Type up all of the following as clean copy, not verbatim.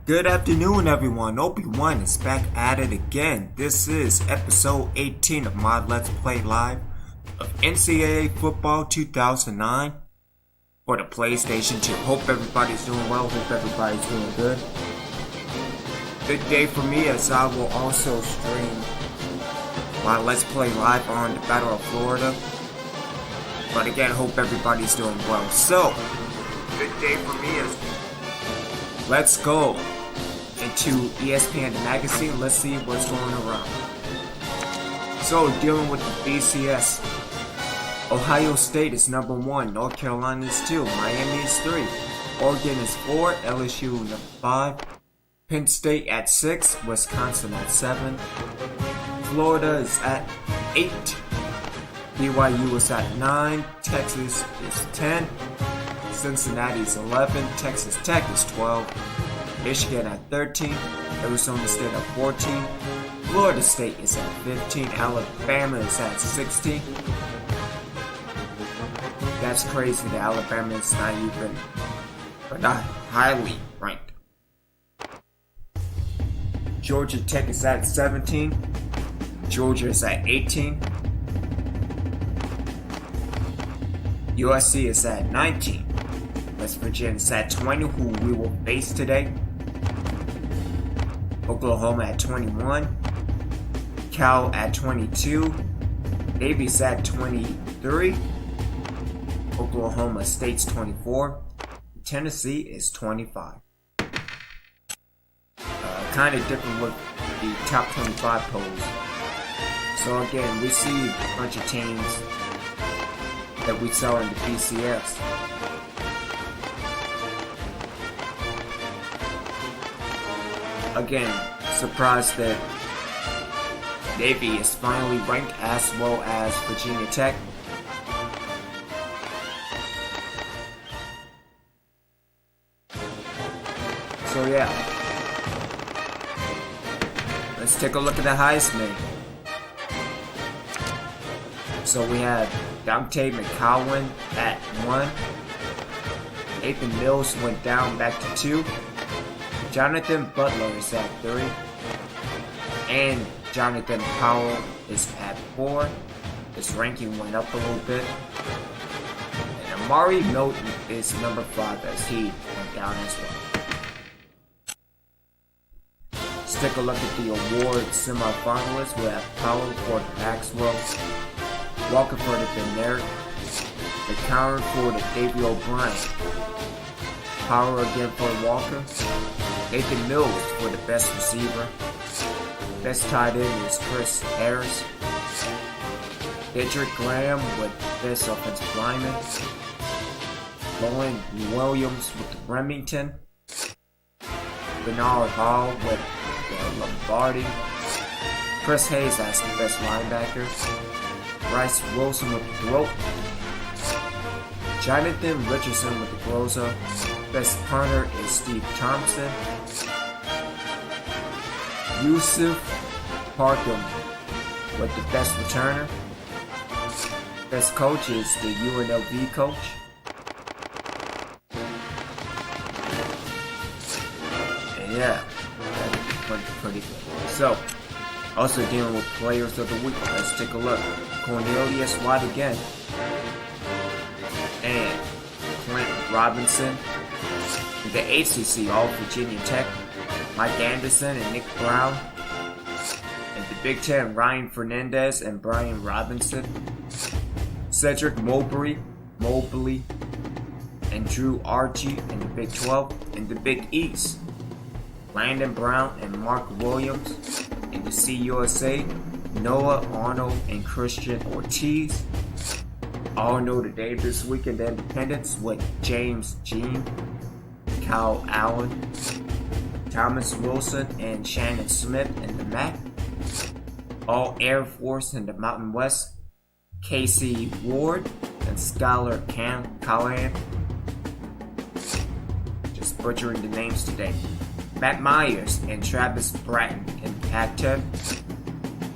Good afternoon, everyone. Obi-Wan is back at it again. This is episode 18 of my Let's Play Live of NCAA Football 2009 for the PlayStation 2. Hope everybody's doing well. Hope everybody's doing good. Good day for me, as I will also stream my Let's Play Live on the Battle of Florida. But again, hope everybody's doing well. So, good day for me as let's go into ESPN magazine. Let's see what's going around. So, dealing with the BCS, Ohio State is number 1, North Carolina is 2, Miami is 3, Oregon is 4, LSU number 5, Penn State at 6, Wisconsin at 7, Florida is at 8, BYU is at 9, Texas is 10, Cincinnati is 11, Texas Tech is 12, Michigan at 13, Arizona State at 14, Florida State is at 15, Alabama is at 16. That's crazy that Alabama is not even, or not highly ranked. Georgia Tech is at 17, Georgia is at 18, USC is at 19, West Virginia is at 20, who we will face today, Oklahoma at 21, Cal at 22, Navy's at 23, Oklahoma State's 24, Tennessee is 25. Kind of different with the top 25 polls. So again, we see a bunch of teams that we saw in the BCS. Again, surprised that Navy is finally ranked as well as Virginia Tech. So yeah, let's take a look at the Heisman. So we have Dante McCowan at 1, Nathan Mills went down back to 2, Jonathan Butler is at 3, and Jonathan Powell is at 4. His ranking went up a little bit. And Amari Milton is number 5 as he went down as well. Let's take a look at the award semifinalists. We have Powell for the Maxwell, Walker for the Benerick, McCowan for the Davey O'Brien, Powell again for Walker, Nathan Mills for the best receiver, best tight end is Chris Harris, Dedrick Graham with best offensive lineman, Lowen Williams with the Remington, Bernard Hall with the Lombardi, Chris Hayes as the best linebacker, Bryce Wilson with the Throat, Jonathan Richardson with the Groza, best punter is Steve Thompson, Yusuf Parkham with the best returner, best coach is the UNLV coach, and yeah, that's pretty good. So, also dealing with players of the week, let's take a look. Cornelius White again, and Clint Robinson. The ACC, all Virginia Tech, Mike Anderson and Nick Brown. And the Big Ten, Ryan Fernandez and Brian Robinson. Cedric Mobley, and Drew Archie in the Big 12. In the Big East, Landon Brown and Mark Williams. In the CUSA, Noah Arnold and Christian Ortiz. All Notre Dame this week in the Independents with James Jean, Kyle Allen, Thomas Wilson, and Shannon Smith in the MAC. All Air Force in the Mountain West, Casey Ward and Skylar Callahan. Just butchering the names today. Matt Myers and Travis Bratton in the Pac-10.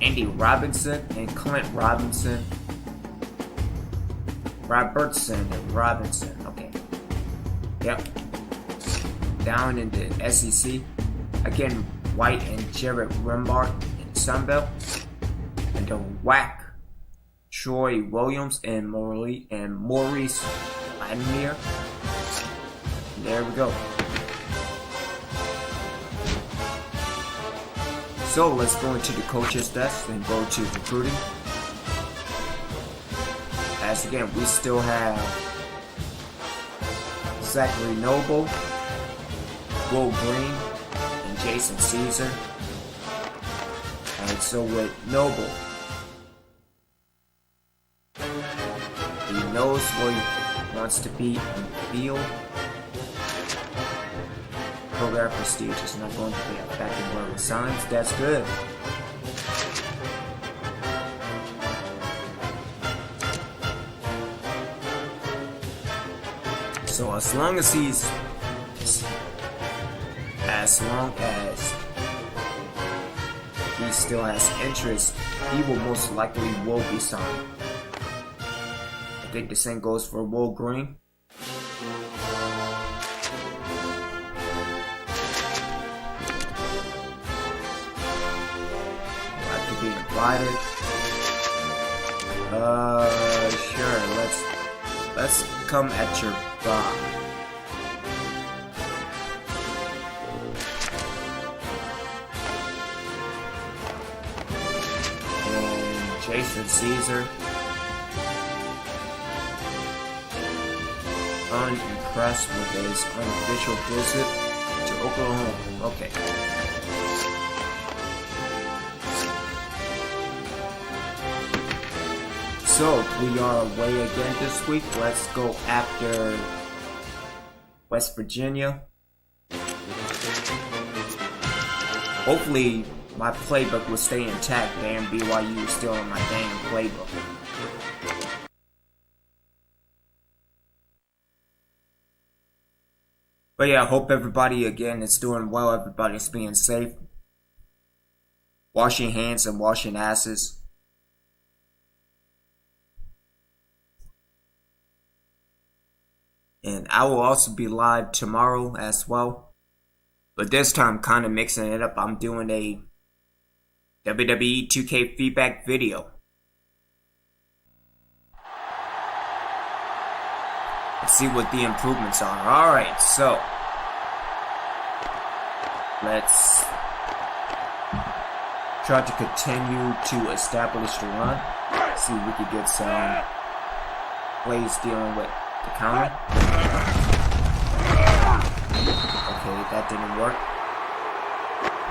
Andy Robinson and Clint Robinson. Robertson and Robinson. Okay. Yep. Down in the SEC, Again, White and Jared Rembart in Sunbelt. And the Whack, Troy Williams and Maurice Lanier. There we go. So let's go into the coach's desk and go to recruiting. As again, we still have Zachary Noble, Will Green, and Jason Caesar. And so with Noble, he knows where he wants to be in the field. Program prestige is not going to be affected where he signs. That's good. So as long as he still has interest, he will most likely will be signed. I think the same goes for Will Green. Like to be invited. Sure. Let's come at your bar. Jason Caesar, unimpressed with his unofficial visit to Oklahoma. Okay. So we are away again this week. Let's go after West Virginia. Hopefully my playbook will stay intact. Damn, BYU is still in my damn playbook. But yeah, I hope everybody again is doing well. Everybody's being safe. Washing hands and washing asses. And I will also be live tomorrow as well. But this time, kind of mixing it up. I'm doing a WWE 2K feedback video. Let's see what the improvements are. Alright, so let's try to continue to establish the run. See if we could get some plays dealing with the counter. Okay, that didn't work.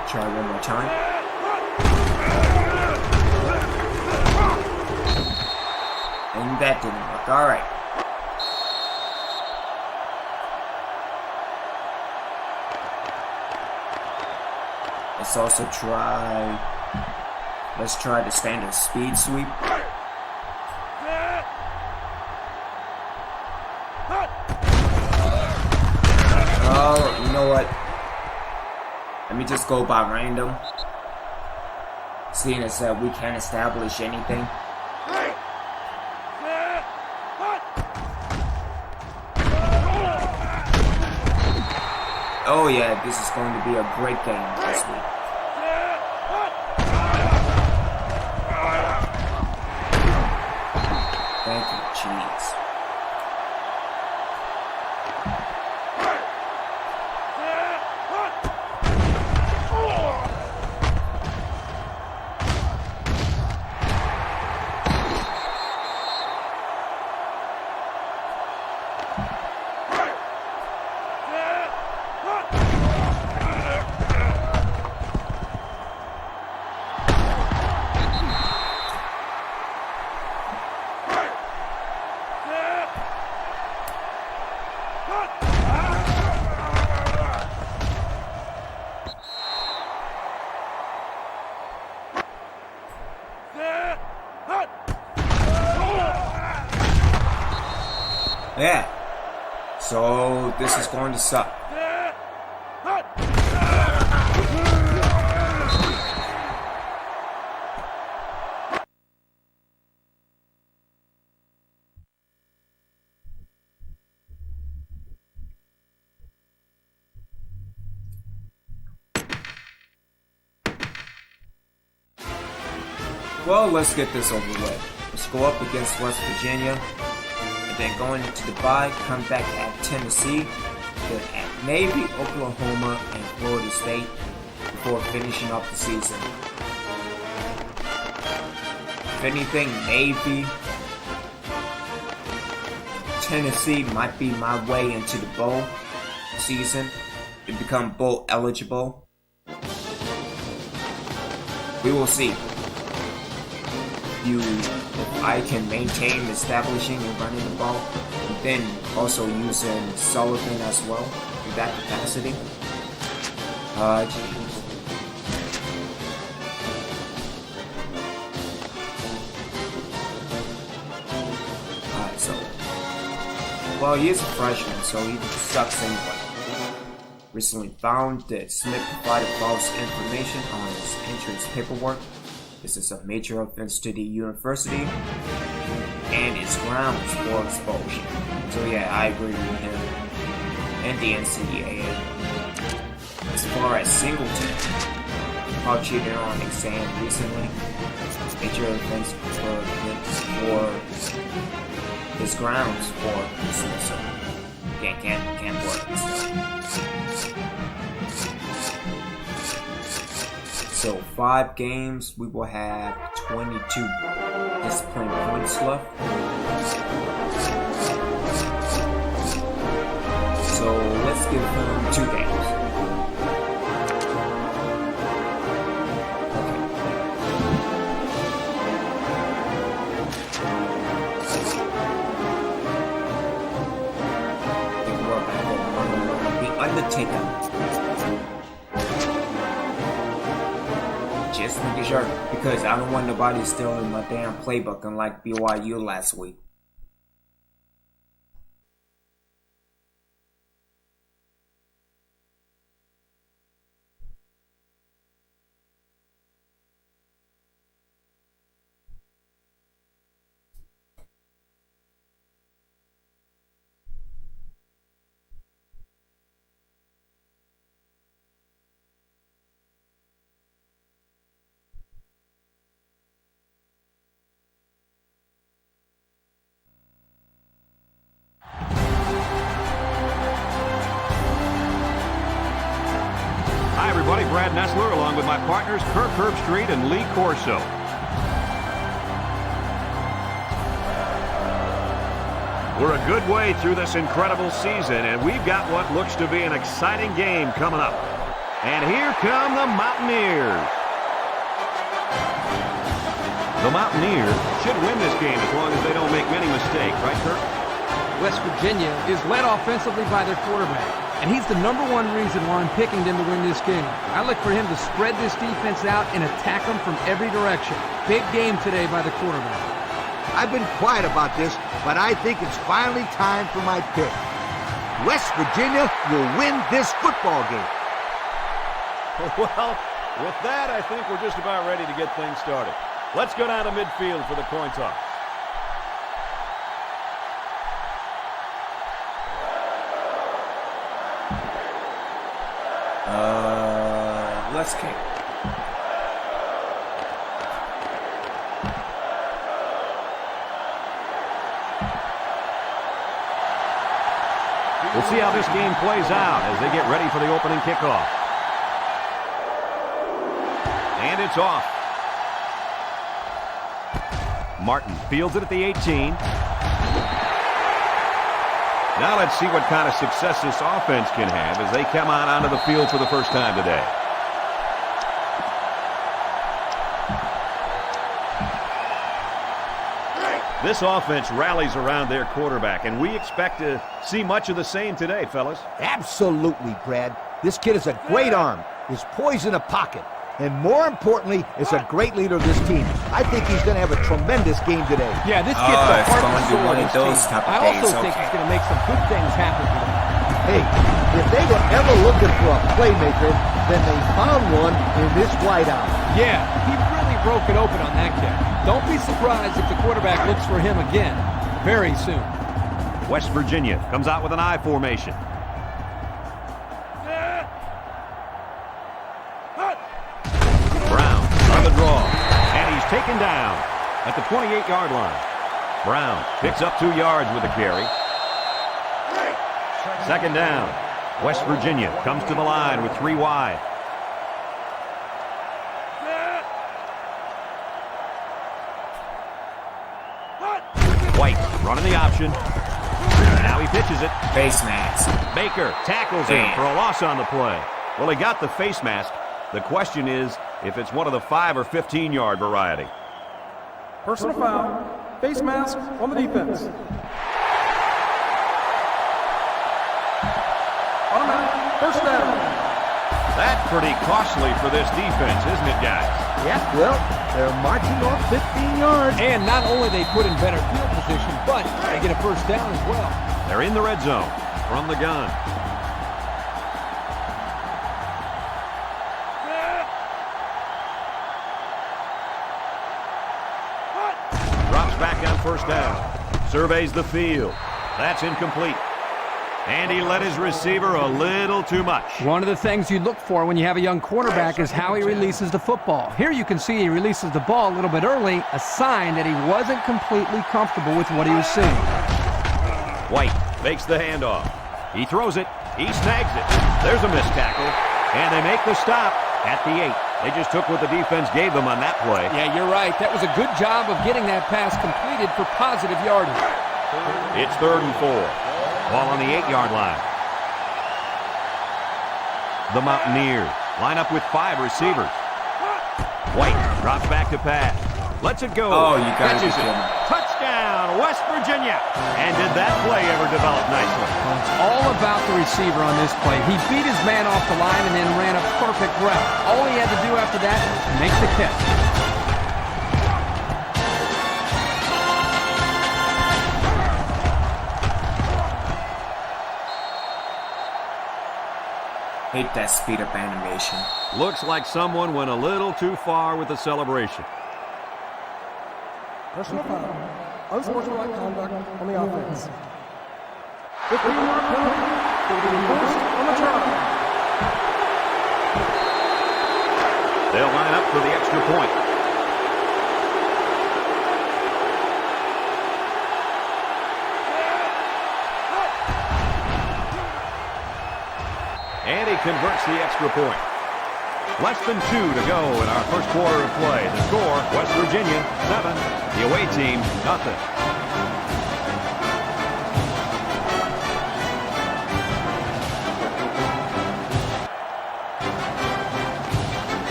Try one more time. And that didn't work. Alright. Let's also let's try the standard speed sweep. Oh, you know what? Let me just go by random. Seeing as that we can't establish anything. Oh yeah, this is going to be a great game this week. Thank you, jeez. Yeah. So this is going to suck. Well, let's get this over with. Let's go up against West Virginia, and then going into the bye, come back at Tennessee, then at Navy, Oklahoma, and Florida State before finishing up the season. If anything, Navy, Tennessee might be my way into the bowl season and become bowl eligible. We will see. If I can maintain establishing and running the ball, and then also using Sullivan as well in that capacity. Jeez. Well, he is a freshman, so he sucks anyway. Recently found that Smith provided false information on his entrance paperwork. This is a major offense to the university and its grounds for expulsion. So yeah, I agree with him and the NCAA. As far as Singleton, Paul cheated on exam recently. Major offense for his grounds for dismissal. Can't work. So 5 games, we will have 22 discipline points left. So let's give him 2 games. Undertaker. Just making sure, because I don't want nobody stealing my damn playbook unlike BYU last week. Brad Nessler, along with my partners Kirk Herbstreit and Lee Corso. We're a good way through this incredible season, and we've got what looks to be an exciting game coming up. And here come the Mountaineers. The Mountaineers should win this game as long as they don't make many mistakes, right, Kirk? West Virginia is led offensively by their quarterback, and he's the #1 reason why I'm picking them to win this game. I look for him to spread this defense out and attack them from every direction. Big game today by the quarterback. I've been quiet about this, but I think it's finally time for my pick. West Virginia will win this football game. Well, with that, I think we're just about ready to get things started. Let's go down to midfield for the coin toss. Let's kick. We'll see how this game plays out as they get ready for the opening kickoff. And it's off. Martin fields it at the 18. Now let's see what kind of success this offense can have as they come on onto the field for the first time today. This offense rallies around their quarterback, and we expect to see much of the same today, fellas. Absolutely, Brad. This kid is a great arm, is poised in a pocket, and more importantly, is a great leader of this team. I think he's going to have a tremendous game today. Yeah, this kid's the heart and soul of this team. I also think okay. he's going to make some good things happen today. Hey, if they were ever looking for a playmaker, then they found one in this wideout. Yeah, he really broke it open on that kick. Don't be surprised if the quarterback looks for him again very soon. West Virginia comes out with an I formation. Brown on the draw, and he's taken second down at the 28-yard line. Brown picks up 2 yards with the carry. Second down. West Virginia comes to the line with 3 wide. White running the option. Now he pitches it. Face mask. Baker tackles him for a loss on the play. Well, he got the face mask. The question is if it's one of the 5 or 15-yard variety. Personal foul. Face mask on the defense. Automatic. First down. That's pretty costly for this defense, isn't it, guys? Yeah, well, they're marching off 15 yards. And not only they put in better field position, but they get a first down as well. They're in the red zone from the gun. Drops back on first down. Surveys the field. That's incomplete. And he let his receiver a little too much. One of the things you look for when you have a young quarterback is how he releases the football. Here you can see he releases the ball a little bit early, a sign that he wasn't completely comfortable with what he was seeing. White makes the handoff. He throws it. He snags it. There's a missed tackle. And they make the stop at the 8. They just took what the defense gave them on that play. Yeah, you're right. That was a good job of getting that pass completed for positive yardage. It's 3rd and 4. Ball on the 8-yard line. The Mountaineers line up with 5 receivers. White drops back to pass. Lets it go. Oh, you got Catches it. it. Touchdown, West Virginia. And did that play ever develop nicely? It's all about the receiver on this play. He beat his man off the line and then ran a perfect route. All he had to do after that was make the catch. Hate that speed up animation. Looks like someone went a little too far with the celebration. Personal foul. Unsportsmanlike conduct on the offense. 15-yard penalty will be enforced on the try. They'll line up for the extra point. And he converts the extra point. Less than 2 to go in our first quarter of play. The score, West Virginia, 7. The away team, nothing.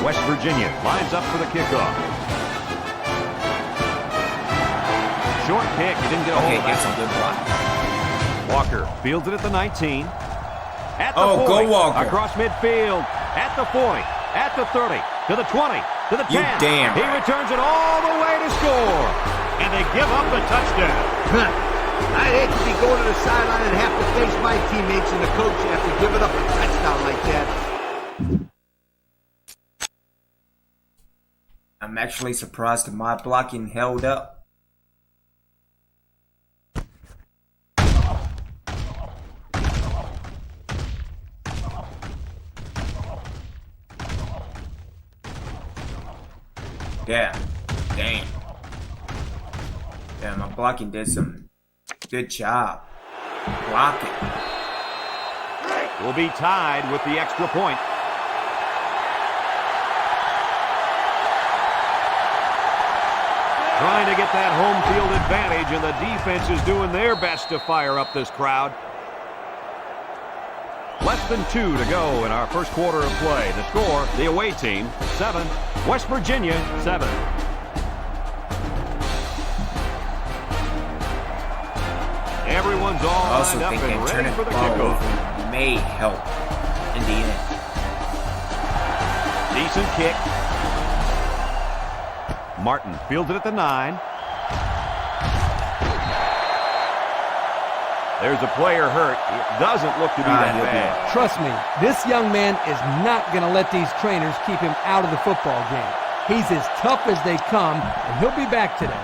West Virginia lines up for the kickoff. Short kick. He didn't get a hold of Gets a that. good block. Walker fields it at the 19. At the Oh, point, go Walker. across midfield, at the 40, at the 30, to the 20, to the 10. You damn He right. returns it all the way to score. And they give up the touchdown. I'd hate to be going to the sideline and have to face my teammates and the coach after giving up a touchdown like that. I'm actually surprised that my blocking held up. Yeah, damn. Yeah, my blocking did some good job. Blocking. Will be tied with the extra point. Trying to get that home field advantage, and the defense is doing their best to fire up this crowd. Less than 2 to go in our first quarter of play. The score, the away team, 7. West Virginia, 7. Everyone's all I also lined up think and that ready turning for the the ball kickoff. over may help in the end. Decent kick. Martin fields it at the 9. There's a player hurt. It doesn't look to be that he'll be bad. Trust me, this young man is not going to let these trainers keep him out of the football game. He's as tough as they come, and he'll be back today.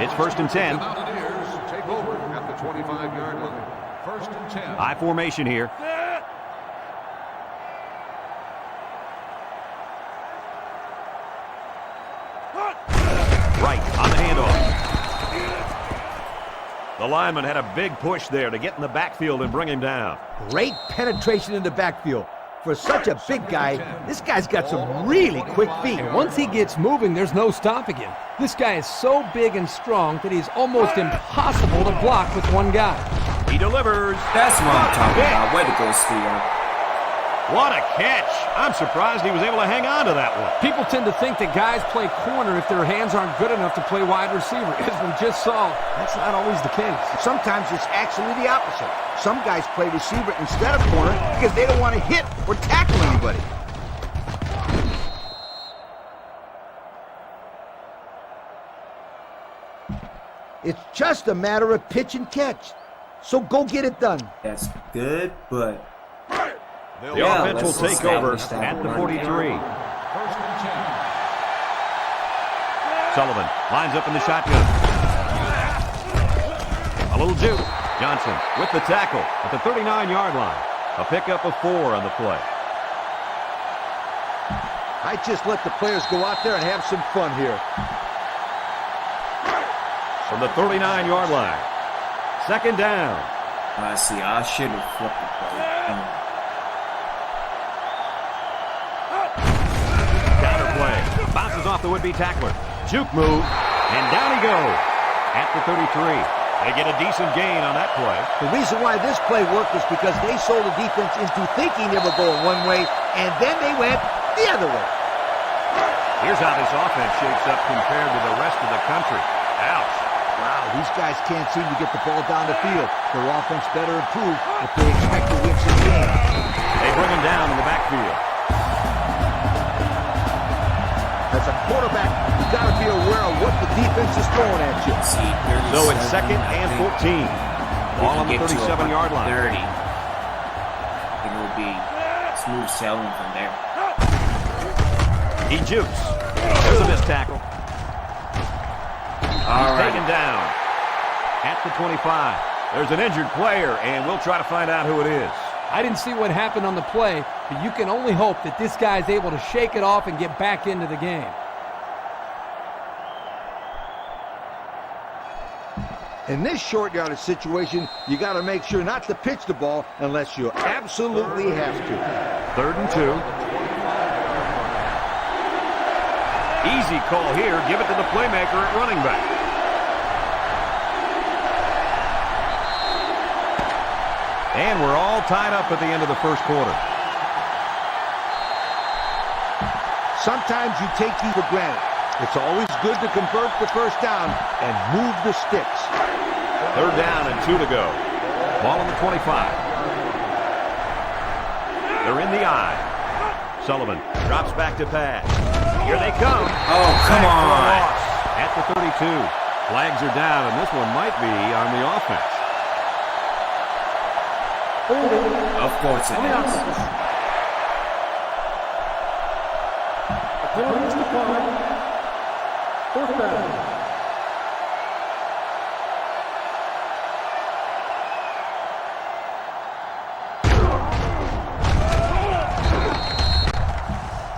It's 1st and 10. The Mountaineers take over at the 25-yard line. 1st and 10. High formation here. The lineman had a big push there to get in the backfield and bring him down. Great penetration in the backfield. For such a big guy, this guy's got some really quick feet. And once he gets moving, there's no stopping him. This guy is so big and strong that he's almost impossible to block with one guy. He delivers. That's what I'm talking about. Way to go, Steele. What a catch. I'm surprised he was able to hang on to that one. People tend to think that guys play corner if their hands aren't good enough to play wide receiver. As we just saw, that's not always the case. Sometimes it's actually the opposite. Some guys play receiver instead of corner because they don't want to hit or tackle anybody. It's just a matter of pitch and catch. So go get it done. That's good, but The offense will take over at the 43. Sullivan lines up in the shotgun. A little juke. Johnson with the tackle at the 39-yard line. A pickup of 4 on the play. I just let the players go out there and have some fun here. From the 39-yard line. Second down. I see. I should have flipped the play. Counter play. Bounces off the would-be tackler. Juke move. And down he goes at the 33. They get a decent gain on that play. The reason why this play worked is because they sold the defense into thinking they were going one way, and then they went the other way. Here's how this offense shapes up compared to the rest of the country. Ouch. Wow, these guys can't seem to get the ball down the field. Their offense better improve if they expect to win some games. They bring him down in the backfield. As a quarterback, you got to be aware of what the defense is throwing at you. See, So it's second and 14. Ball on the 37-yard line. 30. It will be smooth sailing from there. He jukes. There's a missed tackle. All right. Taken down at the 25. There's an injured player, and we'll try to find out who it is. I didn't see what happened on the play, but you can only hope that this guy's able to shake it off and get back into the game. In this short yardage situation, you got to make sure not to pitch the ball unless you absolutely have to. Third and 2. Easy call here. Give it to the playmaker at running back. And we're all tied up at the end of the first quarter. Sometimes you take these for granted. It's always good to convert the first down and move the sticks. Third down and 2 to go. Ball on the 25. They're in the eye. Sullivan drops back to pass. Here they come. Oh, come on. At the 32. Flags are down, and this one might be on the offense. Of course it is. Penalties to 5. Fourth down.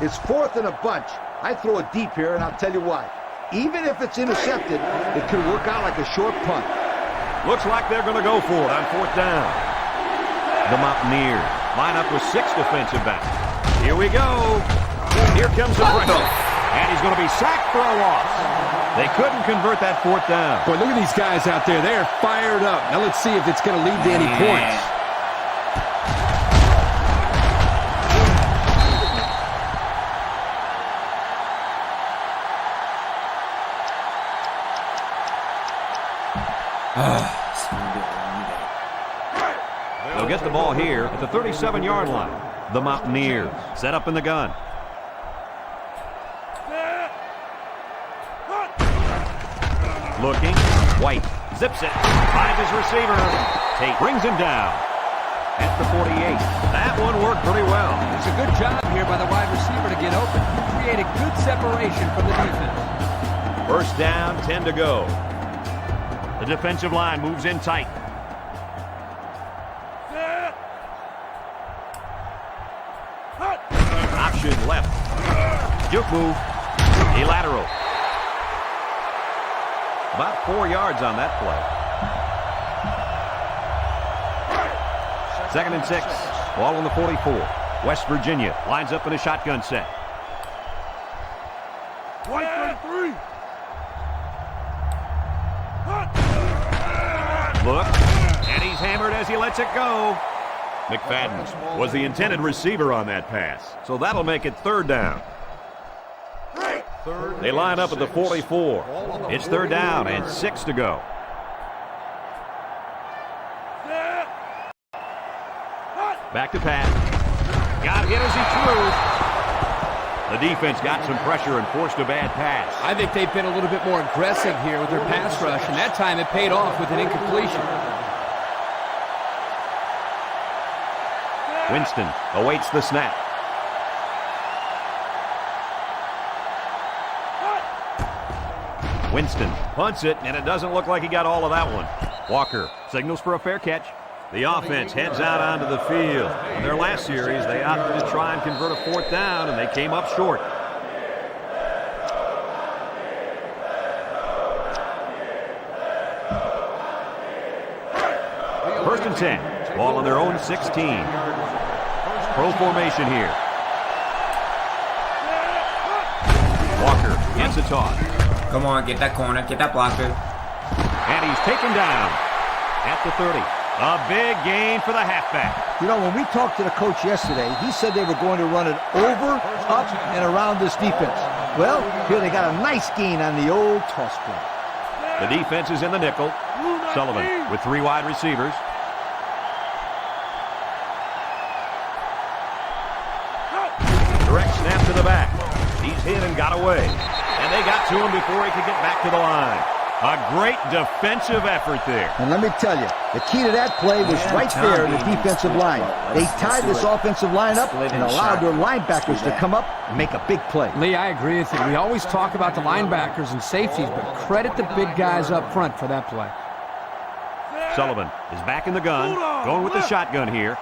It's fourth and a bunch. I throw it deep here, and I'll tell you why. Even if it's intercepted, it could work out like a short punt. Looks like they're going to go for it on fourth down. The Mountaineers line up with 6 defensive backs. Here we go. Here comes the pressure. And he's going to be sacked for a loss. They couldn't convert that fourth down. Boy, look at these guys out there. They're fired up. Now let's see if it's going to lead to any points. It's gonna be a long day. They'll get the ball here at the 37-yard line. The Mountaineers set up in the gun. Looking. White zips it. Finds his receiver. Tate brings him down at the 48. That one worked pretty well. It's a good job here by the wide receiver to get open. Create a good separation from the defense. First down, 10 to go. The defensive line moves in tight. Option left. Juke move. A lateral. About 4 yards on that play. 2nd and 6. Ball on the 44. West Virginia lines up in a shotgun set. 1-3. Look, and he's hammered as he lets it go. McFadden was the intended receiver on that pass, so that'll make it 3rd down. They line up at the 44. It's 3rd down and 6 to go. Back to pass. Got hit as he threw. The defense got some pressure and forced a bad pass. I think they've been a little bit more aggressive here with their pass rush, and that time it paid off with an incompletion. Winston awaits the snap. Winston punts it, and it doesn't look like he got all of that one. Walker signals for a fair catch. The offense heads out onto the field. In their last series, they opted to try and convert a 4th down, and they came up short. First and 10. Ball on their own 16. Pro formation here. Walker gets a toss. Come on, get that corner, get that blocker. And he's taken down at the 30. A big gain for the halfback. You know, when we talked to the coach yesterday, he said they were going to run it over, up, and around this defense. Well, here they got a nice gain on the old toss play. The defense is in the nickel. Sullivan with 3 wide receivers. Direct snap to the back. He's hit and got away. And they got to him before he could get back to the line. A great defensive effort there. And let me tell you, the key to that play was right there in the defensive line. They tied this offensive line up and allowed their linebackers to come up and make a big play. Lee, I agree with you. We always talk about the linebackers and safeties, but credit the big guys up front for that play. Sullivan is back in the gun, going with the shotgun here.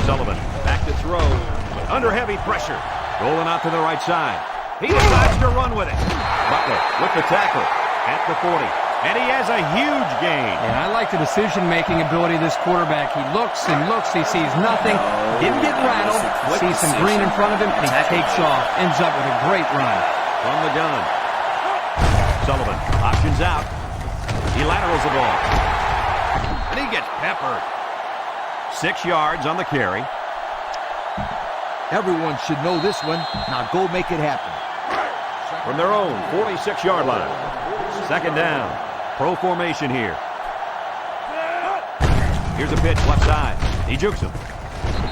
Sullivan back to throw, under heavy pressure, rolling out to the right side. He decides to run with it. Butler with the tackle at the 40. And he has a huge gain. And I like the decision-making ability of this quarterback. He looks and looks. He sees nothing. Didn't get rattled. Sees some green in front of him, and he takes off. Ends up with a great run. From the gun. Sullivan options out. He laterals the ball. And he gets peppered. 6 yards on the carry. Everyone should know this one. Now go make it happen. From their own 46-yard line. 2nd down. Pro formation here. Here's a pitch left side. He jukes him.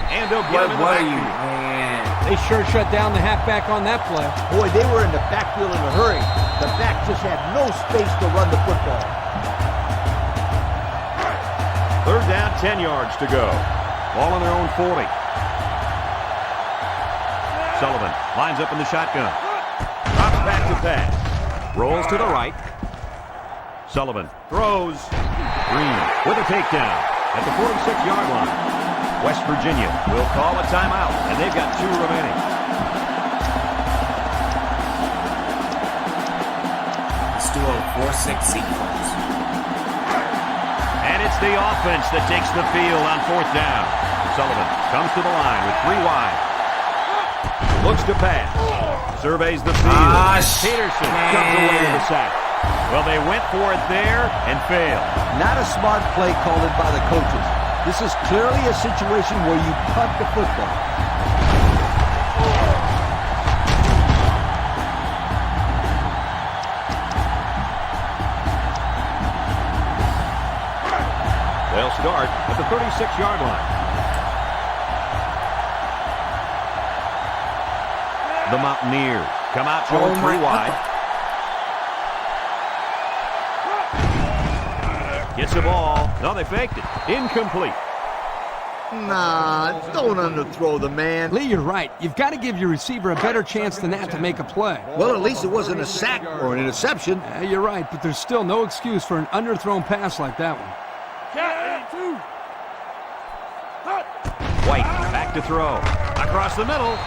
And they'll get him in the backfield. They sure shut down the halfback on that play. Boy, they were in the backfield in a hurry. The back just had no space to run the football. 3rd down, 10 yards to go. Ball on their own 40. Sullivan lines up in the shotgun. Drops back to pass. Rolls to the right. Sullivan throws. Green with a takedown at the 46-yard line. West Virginia will call a timeout, and they've got 2 remaining. Let's do a 4-6 sequence. And it's the offense that takes the field on 4th down. Sullivan comes to the line with 3 wide. Looks to pass. Surveys the field. Peterson comes away with a sack. Well, they went for it there and failed. Not a smart play called in by the coaches. This is clearly a situation where you punt the football. They'll start at the 36-yard line. The Mountaineers come out showing 3 wide. Gets the ball. No, they faked it. Incomplete. Nah, don't underthrow the man. Lee, you're right. You've got to give your receiver a better chance than that to make a play. Well, at least it wasn't a sack or an interception. You're right, but there's still no excuse for an underthrown pass like that one. White back to throw. Across the middle.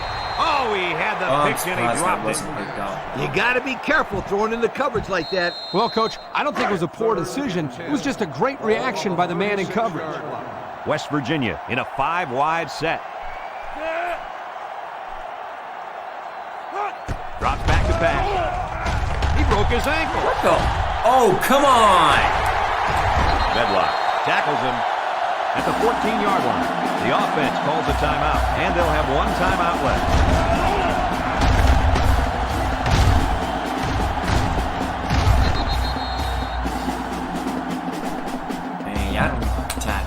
Oh, he had the I'm pitch and he surprised that dropped it. wasn't picked up. You got to be careful throwing into coverage like that. Well, Coach, I don't think it was a poor decision. It was just a great reaction by the man in coverage. West Virginia in a 5-wide set. Drops back to back. He broke his ankle. What the? Oh, come on! Medlock tackles him at the 14-yard line. The offense calls a timeout, and they'll have one timeout left. Hey, I don't attack.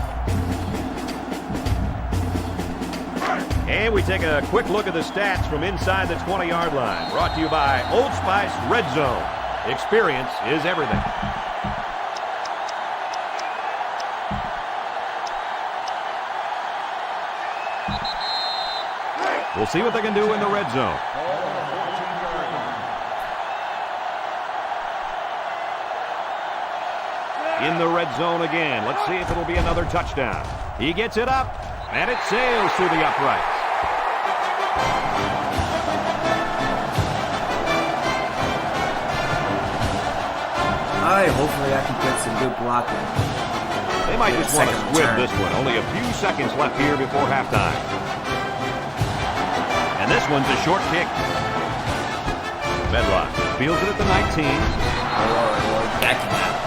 And we take a quick look at the stats from inside the 20-yard line. Brought to you by Old Spice Red Zone. Experience is everything. We'll see what they can do in the red zone. In the red zone again. Let's see if it'll be another touchdown. He gets it up, and it sails through the uprights. Hopefully I can get some good blocking. They might just want to Second squib return. this one. Only a few seconds left here before halftime. And this one's a short kick. Medlock fields it at the 19. Or that can happen.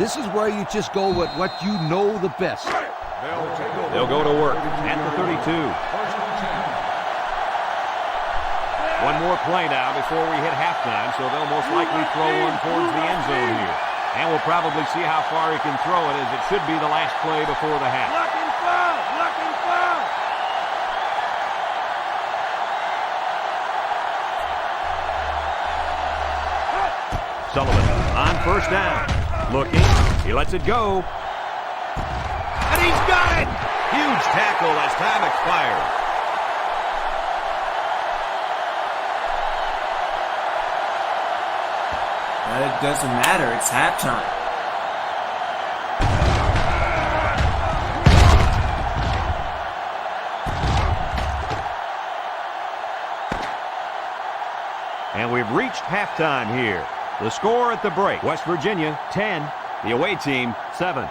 This is where you just go with what you know the best. They'll go to work at the 32. One more play now before we hit halftime, so they'll most likely throw one towards the end zone here. And we'll probably see how far he can throw it, as it should be the last play before the half. Blocking foul! Blocking foul! Sullivan on first down. Looking. He lets it go. And he's got it! Huge tackle as time expires. It doesn't matter. It's halftime. And we've reached halftime here. The score at the break, West Virginia 10, the away team 7.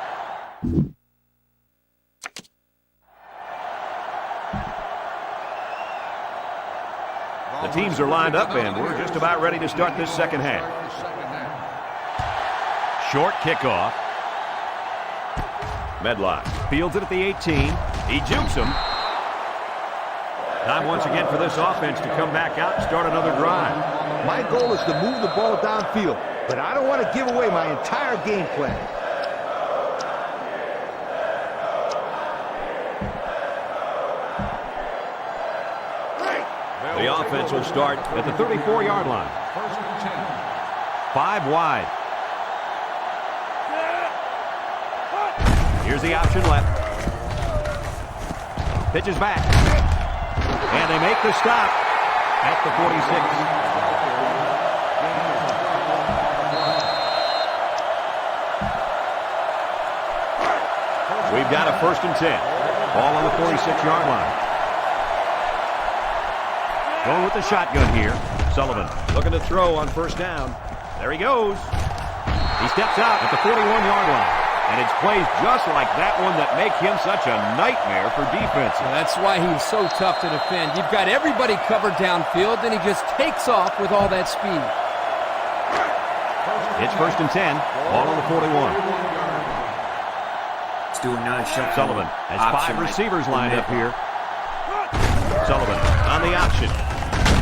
The teams are lined up, and we're just about ready to start this second half. Short kickoff. Medlock fields it at the 18. He jukes him. Time once again for this offense to come back out and start another drive. My goal is to move the ball downfield, but I don't want to give away my entire game plan. The offense will start at the 34-yard line. 5 wide. Here's the option left. Pitches back. And they make the stop at the 46. We've got a 1st and 10. Ball on the 46-yard line. Going with the shotgun here. Sullivan looking to throw on first down. There he goes. He steps out at the 41-yard line. And it's plays just like that one that make him such a nightmare for defense. That's why he's so tough to defend. You've got everybody covered downfield, and he just takes off with all that speed. It's 1st and 10. Ball on the 41. Let's do another shuffle. Sullivan has 5 receivers lined up here. Sullivan on the option.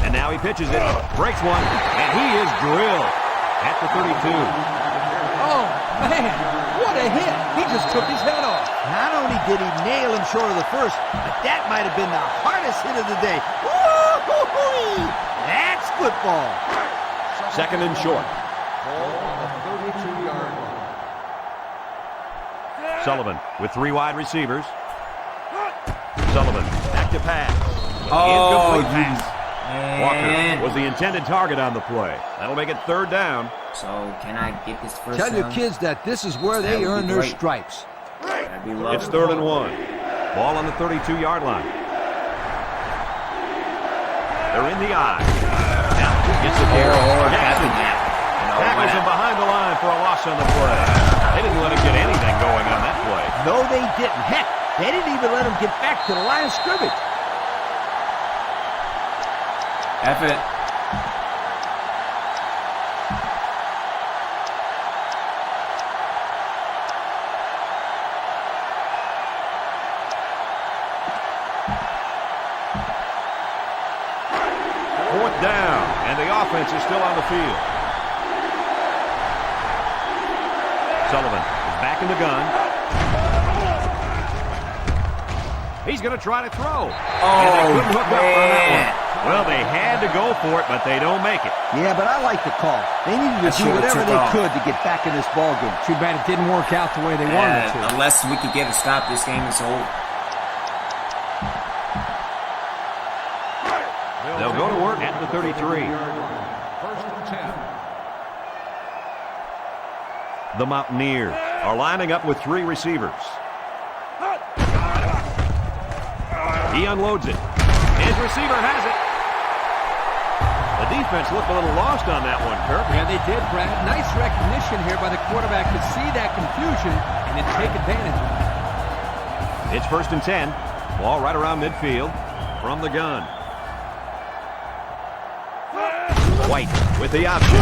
And now he pitches it. Breaks one. And he is drilled at the 32. Oh, man. What a hit. He just took his head off. Not only did he nail him short of the first, but that might have been the hardest hit of the day. Woo-hoo-hoo-wee! That's football. 2nd and short. Ball 32-yard line. Sullivan with 3 wide receivers. Sullivan back to pass. Oh, Incomplete pass. Walker Man. was the intended target on the play. That'll make it 3rd down. So, can I get this first Tell down? your kids that this is where That they would be earn their great. stripes. That'd be lovely. It's 3rd and 1. Ball on the 32-yard line. They're in the eye. Now, gets the ball. Or Jackson tackles him behind the line for a loss on the play. They didn't let him get anything going on that play. No, they didn't. Heck, they didn't even let him get back to the line of scrimmage. F it. Fourth down, and the offense is still on the field. Sullivan is back in the gun. He's going to try to throw. And they couldn't hook up on that one. Well, they had to go for it, but they don't make it. Yeah, but I like the call. They needed to do whatever they could to get back in this ball game. Too bad it didn't work out the way they wanted it to. Unless we could get a stop, this game is over. They'll go to work at the 33. First and 10. The Mountaineers are lining up with 3 receivers. He unloads it. His receiver has it. The defense looked a little lost on that one, Kirk. Yeah, they did, Brad. Nice recognition here by the quarterback to see that confusion and then take advantage of it. It's first and 10. Ball right around midfield from the gun. White with the option.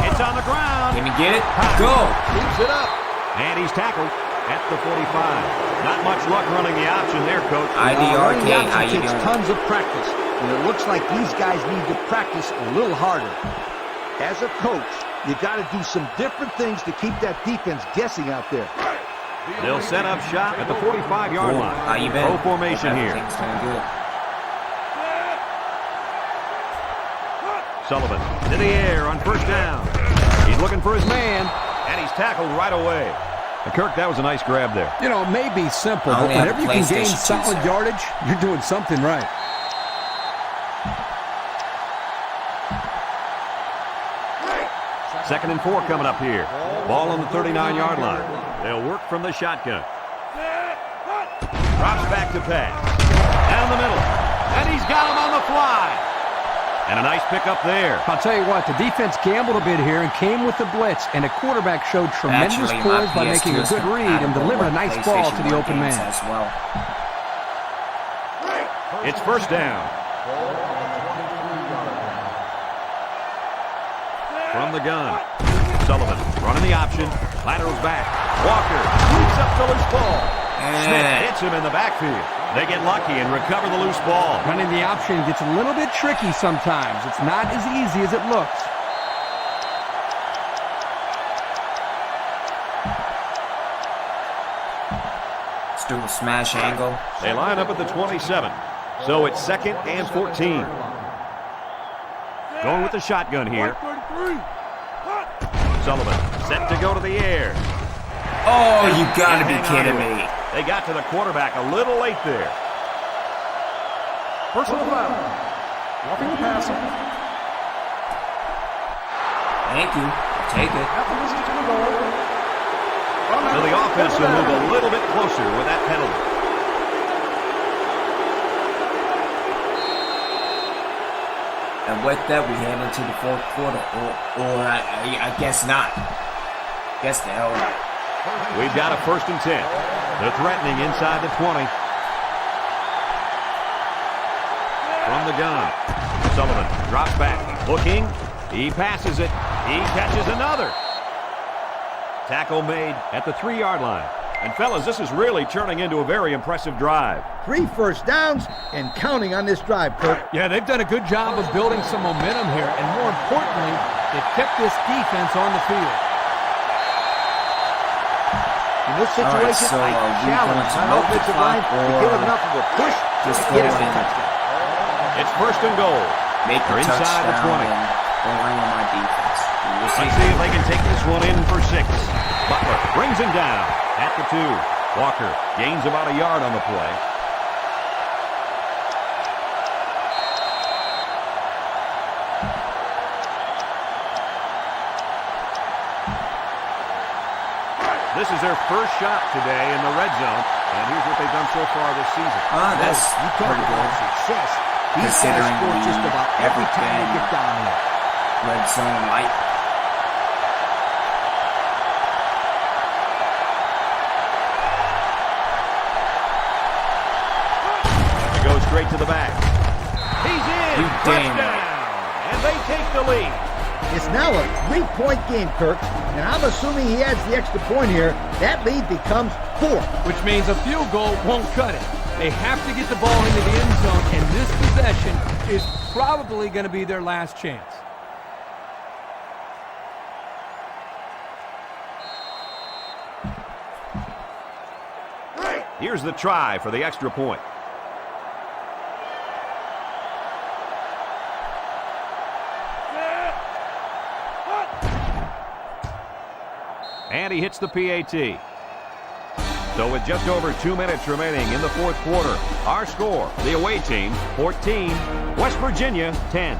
It's on the ground. Can you get it? Go. Keeps it up. And he's tackled at the 45. Not much luck running the option there, Coach. Running the IDRK, how option you takes doing? tons of practice, and it looks like these guys need to practice a little harder. As a coach, you got to do some different things to keep that defense guessing out there. They'll set up shop at the 45-yard Cool. line. How you been? Pro formation here. Everything's doing good. Sullivan to the air on first down. He's looking for his man, and he's tackled right away. Kirk, that was a nice grab there. You know, it may be simple, I but only have whenever you can gain PlayStation 2, solid so. yardage, you're doing something right. Second and 4 coming up here. Ball on the 39-yard line. They'll work from the shotgun. Drops back to pass. Down the middle. And he's got him on the fly. And a nice pickup there. I'll tell you what, the defense gambled a bit here and came with the blitz, and the quarterback showed tremendous Actually, my poise by making a PS2 is good read and compatible delivered a with nice ball to the PlayStation open games man. as well. It's first down. From the gun. Sullivan running the option. Laterals back. Walker sweeps up the loose ball. Smith hits him in the backfield. They get lucky and recover the loose ball. Running the option gets a little bit tricky sometimes. It's not as easy as it looks. Let's do a smash angle. They line up at the 27. So it's second and 14. Going with the shotgun here. Sullivan set to go to the air. Oh, you gotta be kidding me. They got to the quarterback a little late there. Personal foul. Roughing the passer. Thank you. I'll take it. After this to the goal. So the offense will move a little bit closer with that penalty. And with that, we head into the fourth quarter. Or I guess not. Guess the hell not. We've got a first and 10. They're threatening inside the 20. From the gun. Sullivan drops back. Looking. He passes it. He catches another. Tackle made at the 3-yard line. And fellas, this is really turning into a very impressive drive. 3 first downs and counting on this drive, Kirk. Yeah, they've done a good job of building some momentum here, and more importantly, they've kept this defense on the field. In this situation, so, I challenge going to my offensive line to get or enough of a push just to get us go a in. touchdown. It's first and goal. Make the They're inside the touchdown 20. and rely on my defense. We'll see. Let's see if they can take this one in for 6. Butler brings him down at the 2. Walker gains about a yard on the play. This is their first shot today in the red zone, and here's what they've done so far this season. That's You talk pretty about good. success. He's got to score just about every time they get down here. Red zone light. It goes straight to the back. He's in. You damn Touchdown. And they take the lead. It's now a 3-point game, Kirk, and I'm assuming he adds the extra point here. That lead becomes 4. Which means a field goal won't cut it. They have to get the ball into the end zone, and this possession is probably going to be their last chance. Here's the try for the extra point. And he hits the PAT. So with just over 2 minutes remaining in the fourth quarter, our score, the away team, 14, West Virginia, 10.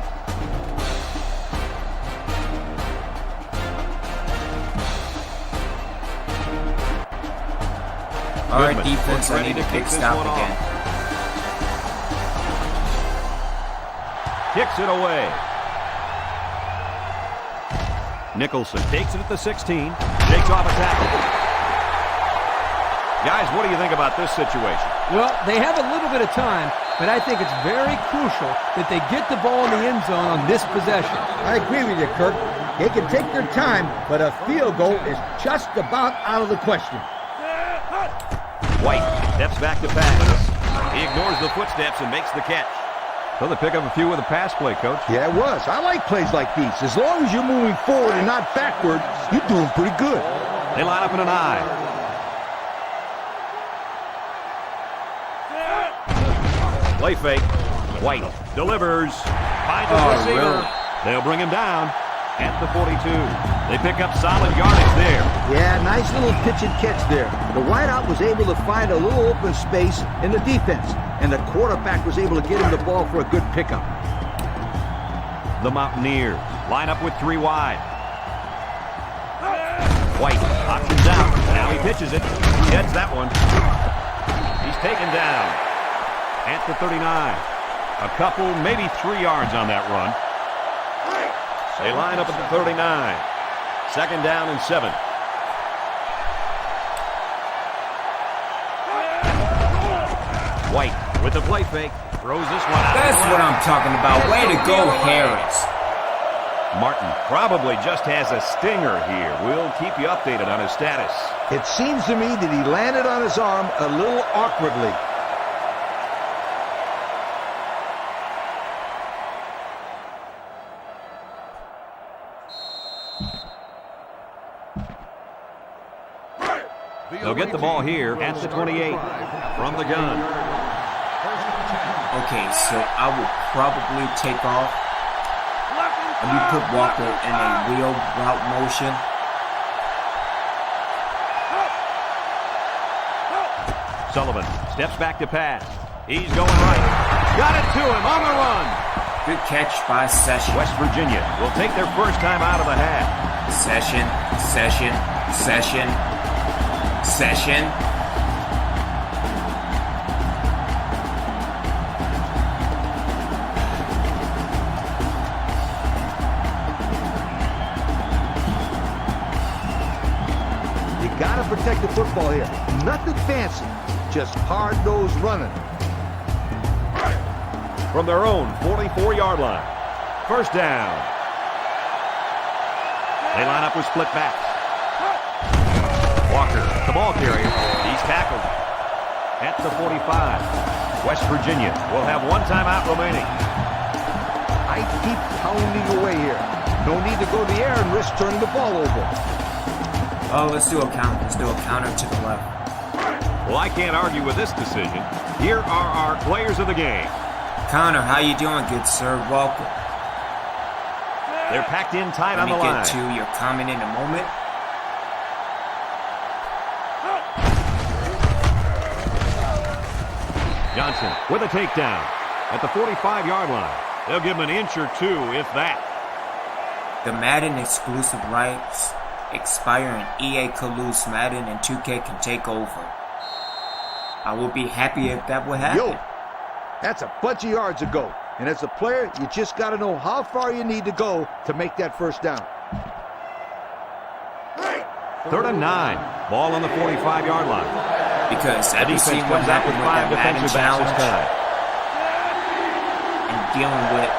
All right, defense, I need to kick stop again. Kicks it away. Nicholson takes it at the 16, shakes off a tackle. Guys, what do you think about this situation? Well, they have a little bit of time, but I think it's very crucial that they get the ball in the end zone on this possession. I agree with you, Kirk. They can take their time, but a field goal is just about out of the question. White steps back to pass. He ignores the footsteps and makes the catch. So they pick up a few with a pass play, Coach. Yeah, it was. I like plays like these. As long as you're moving forward and not backward, you're doing pretty good. They line up in an I. Play fake. White delivers. Finds his receiver. Really? They'll bring him down at the 42. They pick up solid yardage there. Yeah, nice little pitch and catch there. The wideout was able to find a little open space in the defense, and the quarterback was able to get him the ball for a good pickup. The Mountaineers line up with 3 wide. White options out. Now he pitches it. He gets that one. He's taken down at the 39. A couple, maybe 3 yards on that run. They line up at the 39. 2nd down and 7. White with the play fake. Throws this one out. That's what I'm talking about. Way to go, Harris. Martin probably just has a stinger here. We'll keep you updated on his status. It seems to me that he landed on his arm a little awkwardly. They'll get the ball here at the 28 from the gun. Okay, so I will probably take off. And we put Walker in a wheel route motion. Sullivan steps back to pass. He's going right. Got it to him on the run. Good catch by Session. West Virginia will take their first time out of the half. Session. You got to protect the football here. Nothing fancy, just hard-nosed running. From their own 44-yard line. First down. They line up with split backs. Walker, the ball carrier. He's tackled at the 45. West Virginia will have 1 timeout remaining. I keep pounding away here. No need to go to the air and risk turning the ball over. Oh, let's do a counter. Let's do a counter to the left. Well, I can't argue with this decision. Here are our players of the game. Connor, how you doing, good sir? Welcome. They're packed in tight on Let the me line. get to your comment in a moment. Johnson with a takedown at the 45-yard line. They'll give him an inch or 2, if that. The Madden exclusive rights expire and EA Caloose Madden and 2K can take over. I will be happy if that would happen. Yo, that's a bunch of yards ago. And as a player, you just got to know how far you need to go to make that first down. 3rd and 9. Ball on the 45-yard line. Because The have you defense seen what comes out happened with with 5 that Madden defensive backs this challenge time. and dealing with?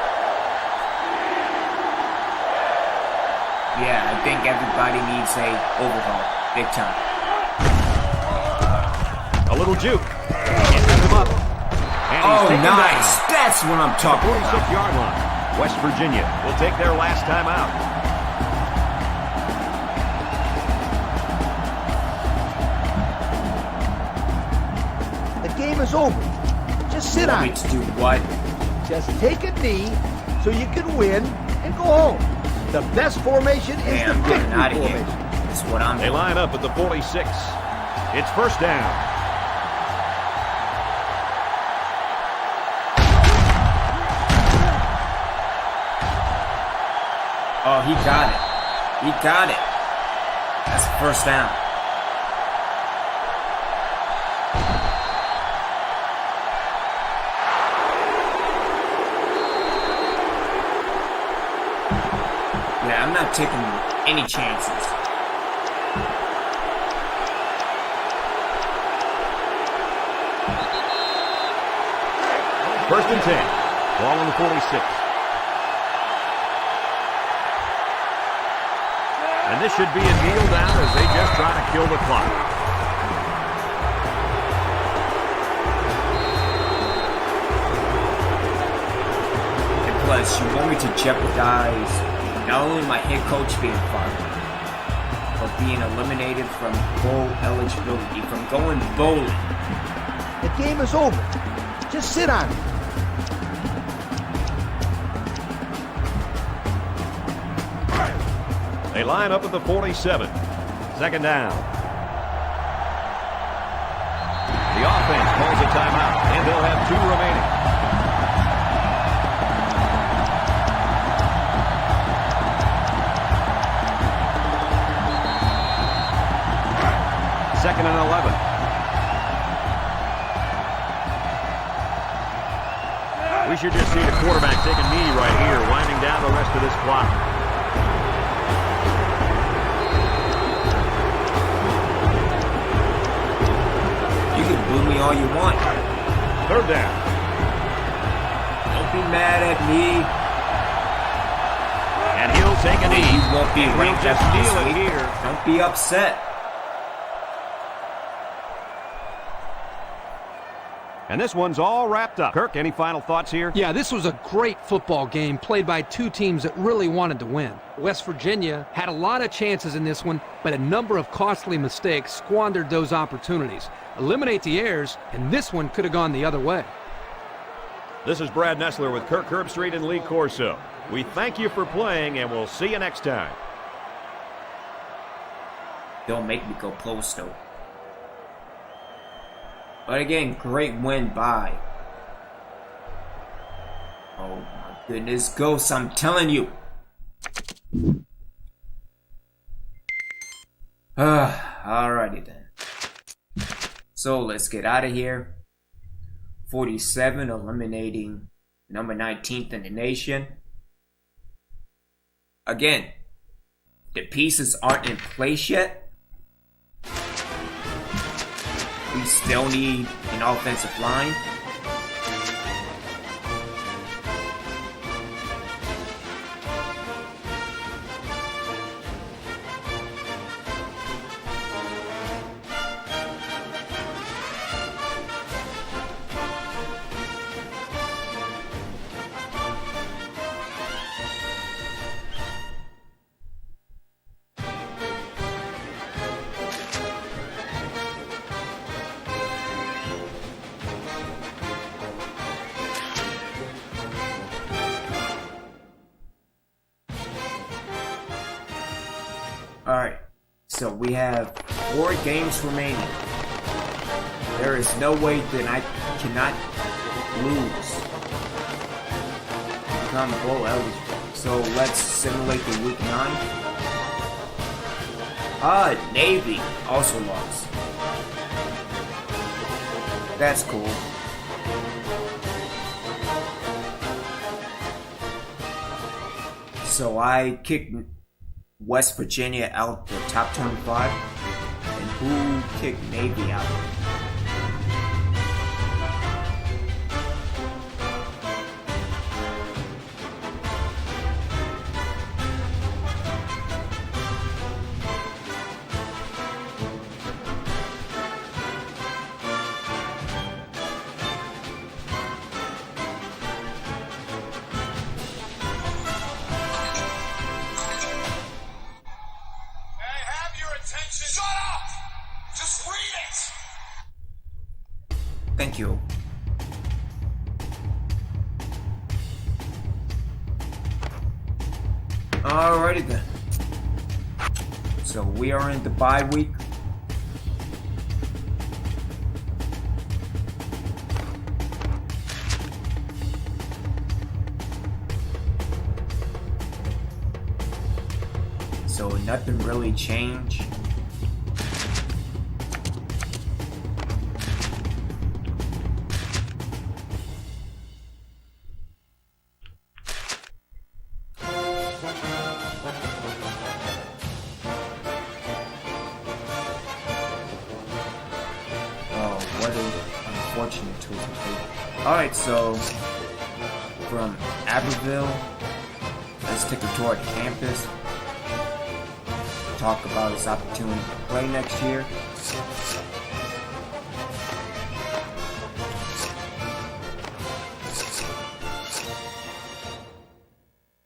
Yeah, I think everybody needs a overhaul, big time. A little juke. Can't pick him up. And he's Oh, taken nice! down. That's what I'm talking about. 46-yard line. West Virginia will take their last time out. The game is over. Just sit on Want me it. to do what? Just take a knee so you can win and go home. The best formation is Hey, the I'm getting victory out of here. formation. That's what I'm They doing. line up at the 46. It's first down. Oh, he got it. He got it. That's first down. Yeah, I'm not taking any chances. First and 10. Ball on the 46. And this should be a kneel down as they just try to kill the clock. And plus, you want me to jeopardize not only my head coach being fired, but being eliminated from bowl eligibility, from going bowling. The game is over. Just sit on it. They line up at the 47. Second down. The offense calls a timeout, and they'll have 2 remaining. Second and 11. We should just see the quarterback take a knee right here, winding down the rest of this clock. You can boo me all you want. Third down. Don't be mad at me. And he'll take a knee. You won't be He'll ranked just after this steal it week. here. Don't be upset. And this one's all wrapped up. Kirk, any final thoughts here? Yeah, this was a great football game played by 2 teams that really wanted to win. West Virginia had a lot of chances in this one, but a number of costly mistakes squandered those opportunities. Eliminate the errors, and this one could have gone the other way. This is Brad Nessler with Kirk Herbstreit and Lee Corso. We thank you for playing, and we'll see you next time. Don't make me go postal. But again, great win by. Oh my goodness, Ghosts, I'm telling you. Alrighty then. So let's get out of here. 47 eliminating number 19th in the nation. Again, the pieces aren't in place yet. We still need an offensive line. Alright, so we have 4 games remaining. There is no way that I cannot lose to become bowl eligible. So let's simulate the week 9. Navy also lost. That's cool. so I kicked West Virginia out the top 25. And who kicked Navy out? Shut up! Just read it! Thank you. Alrighty then. So we are in the bye week. So nothing really changed. Unfortunate to Alright, so from Abbeville, let's take a tour at campus. Talk about his opportunity to play next year.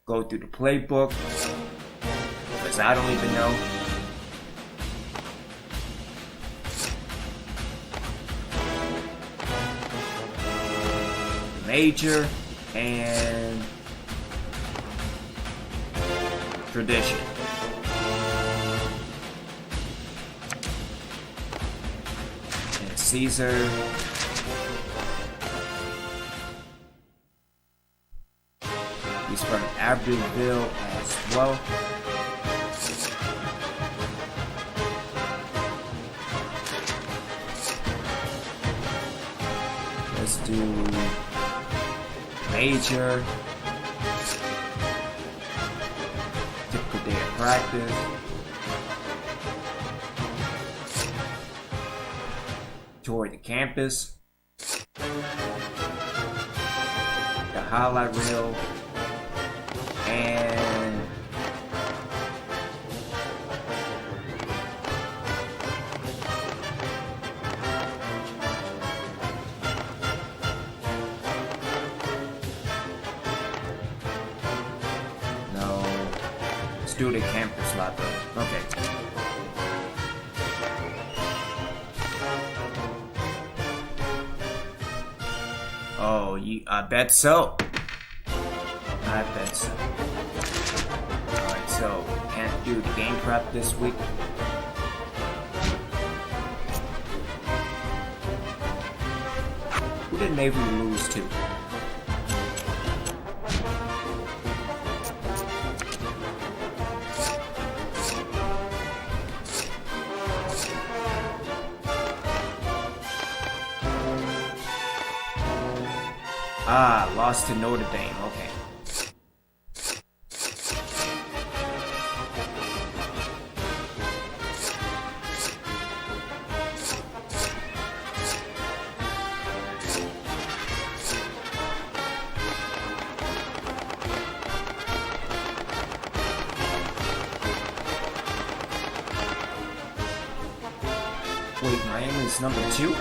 Go through the playbook, because I don't even know. Major and tradition. And Caesar. He's from Abbeville as well. Let's do Major. Typical day of practice. Tour the campus. The highlight reel. And do the campus library. Okay. Oh, I bet so. I bet so. Alright, so can't do the game prep this week. Who did Navy lose to? Ah, lost to Notre Dame, okay. Wait, Miami's number 2?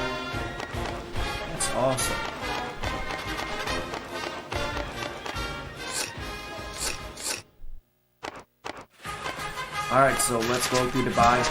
That's awesome. Alright, so let's go through the bye.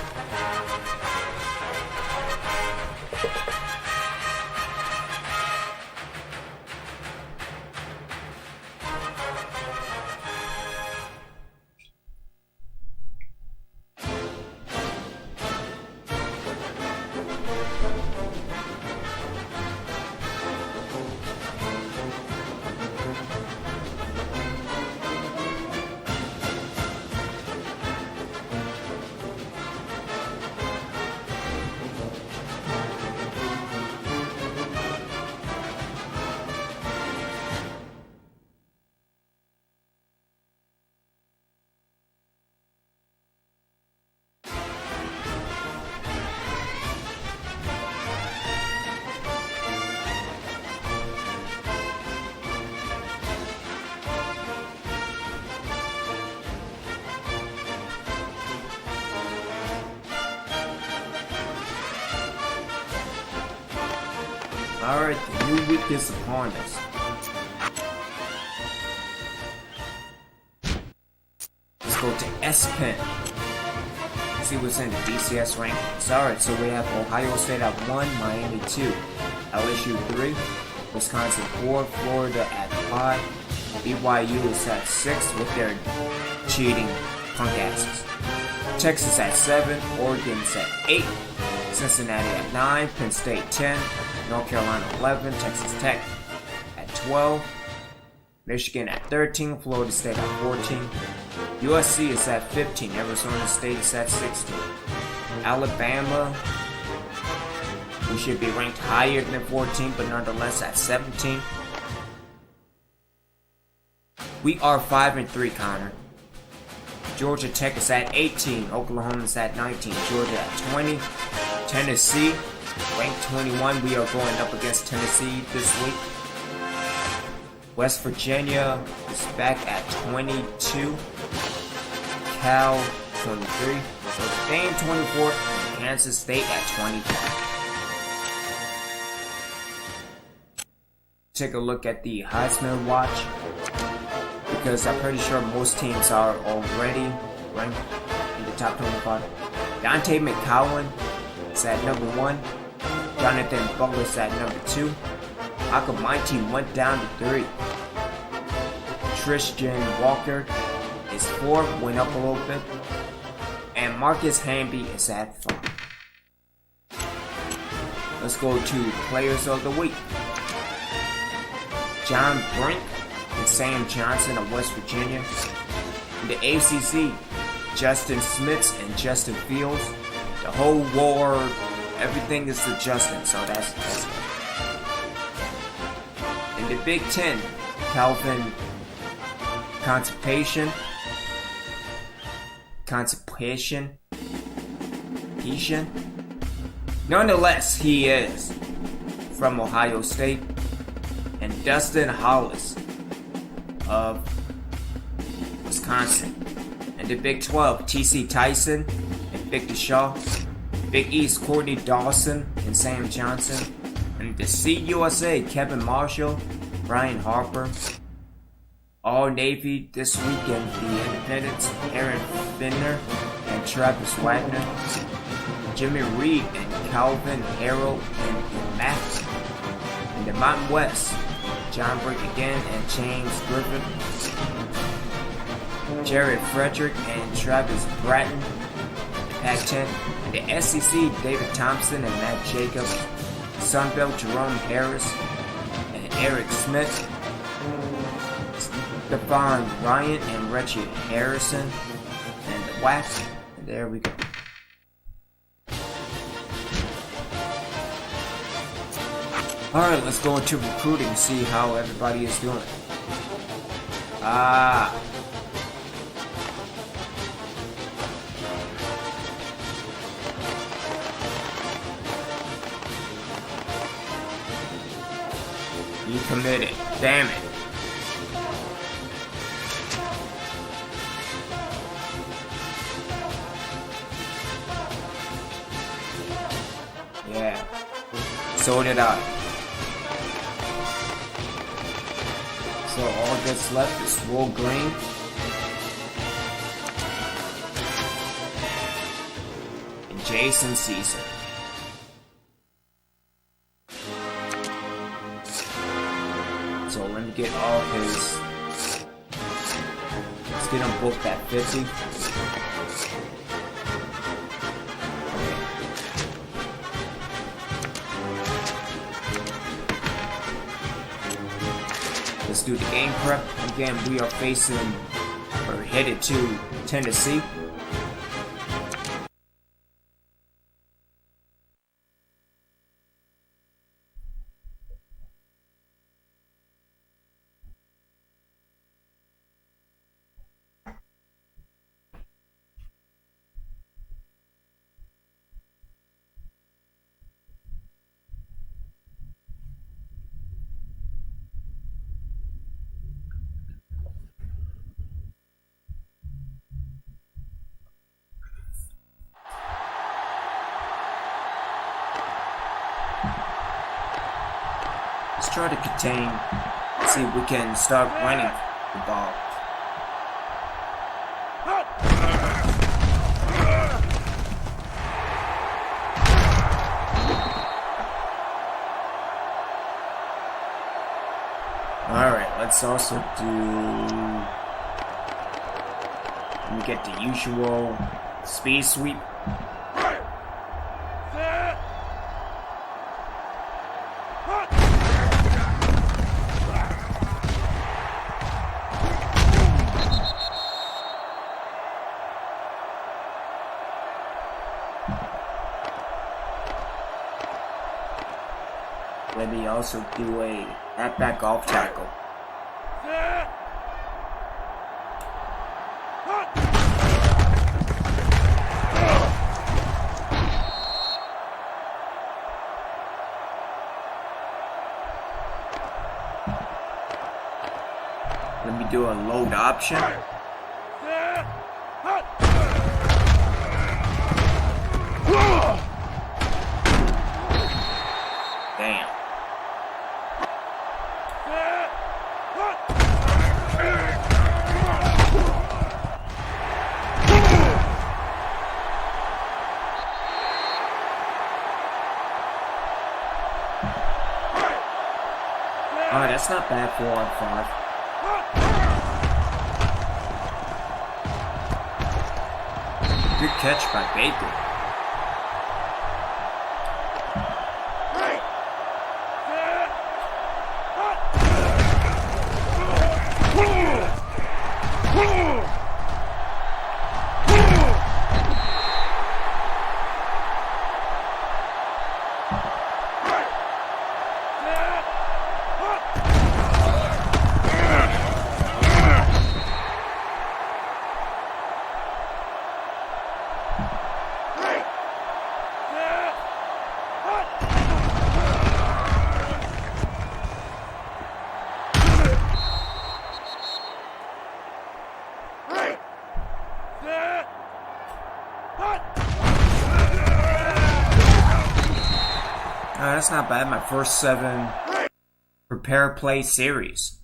Alright, the new week is upon us. Let's go to S-Pen. See what's in the DCS rankings. Alright, so we have Ohio State at 1, Miami 2, LSU 3, Wisconsin 4, Florida at 5, BYU is at 6 with their cheating punk asses. Texas at 7, Oregon's at 8, Cincinnati at 9, Penn State 10, North Carolina 11, Texas Tech at 12, Michigan at 13, Florida State at 14, USC is at 15, Arizona State is at 16, Alabama, we should be ranked higher than 14, but nonetheless at 17. We are 5-3, Connor. Georgia Tech is at 18, Oklahoma is at 19, Georgia at 20, Tennessee ranked 21. We are going up against Tennessee this week. West Virginia is back at 22, Cal 23, Notre Dame 24, Kansas State at 25. Take a look at the Heisman Watch, because I'm pretty sure most teams are already ranked in the top 25. Dante McCowan is at number 1. Jonathan Butler is at number 2. How come my team went down to 3? Tristan Walker is 4, went up a little bit. And Marcus Hamby is at 5. Let's go to Players of the Week. John Brink and Sam Johnson of West Virginia. In the ACC, Justin Smits and Justin Fields. The whole war, everything is to Justin, so that's good. In the Big Ten, Calvin Constipation. Nonetheless, he is from Ohio State. And Dustin Hollis of Wisconsin. And the Big 12, T.C. Tyson and Victor Shaw. Big East, Courtney Dawson and Sam Johnson. And the CUSA, Kevin Marshall, Brian Harper. All Navy this weekend, the Independents, Aaron Finner and Travis Wagner. Jimmy Reed and Calvin Harrell and Matt. In the Mountain West, John Brick again and James Griffin. Jared Frederick and Travis Bratton. Pac-10. The SEC, David Thompson and Matt Jacobs. Sunbelt, Jerome Harris and Eric Smith. Stephon Ryan and Reggie Harrison. And the WAC. And there we go. Alright, let's go into recruiting and see how everybody is doing. You committed. Damn it. Yeah. So did I. So all that's left is Will Green. And Jason Caesar. So let me get all his. Let's get him booked at 50. Let's do the game prep. Again, we are facing or headed to Tennessee. Let's try to contain. See if we can start running the ball. Alright, let's also do... Let me get the usual speed sweep. Let me also do a halfback off tackle. Let me do a load option. Damn. Alright, that's not bad, 4 on 5. Good catch by Baker. That's not bad. My first 7 prepare play series.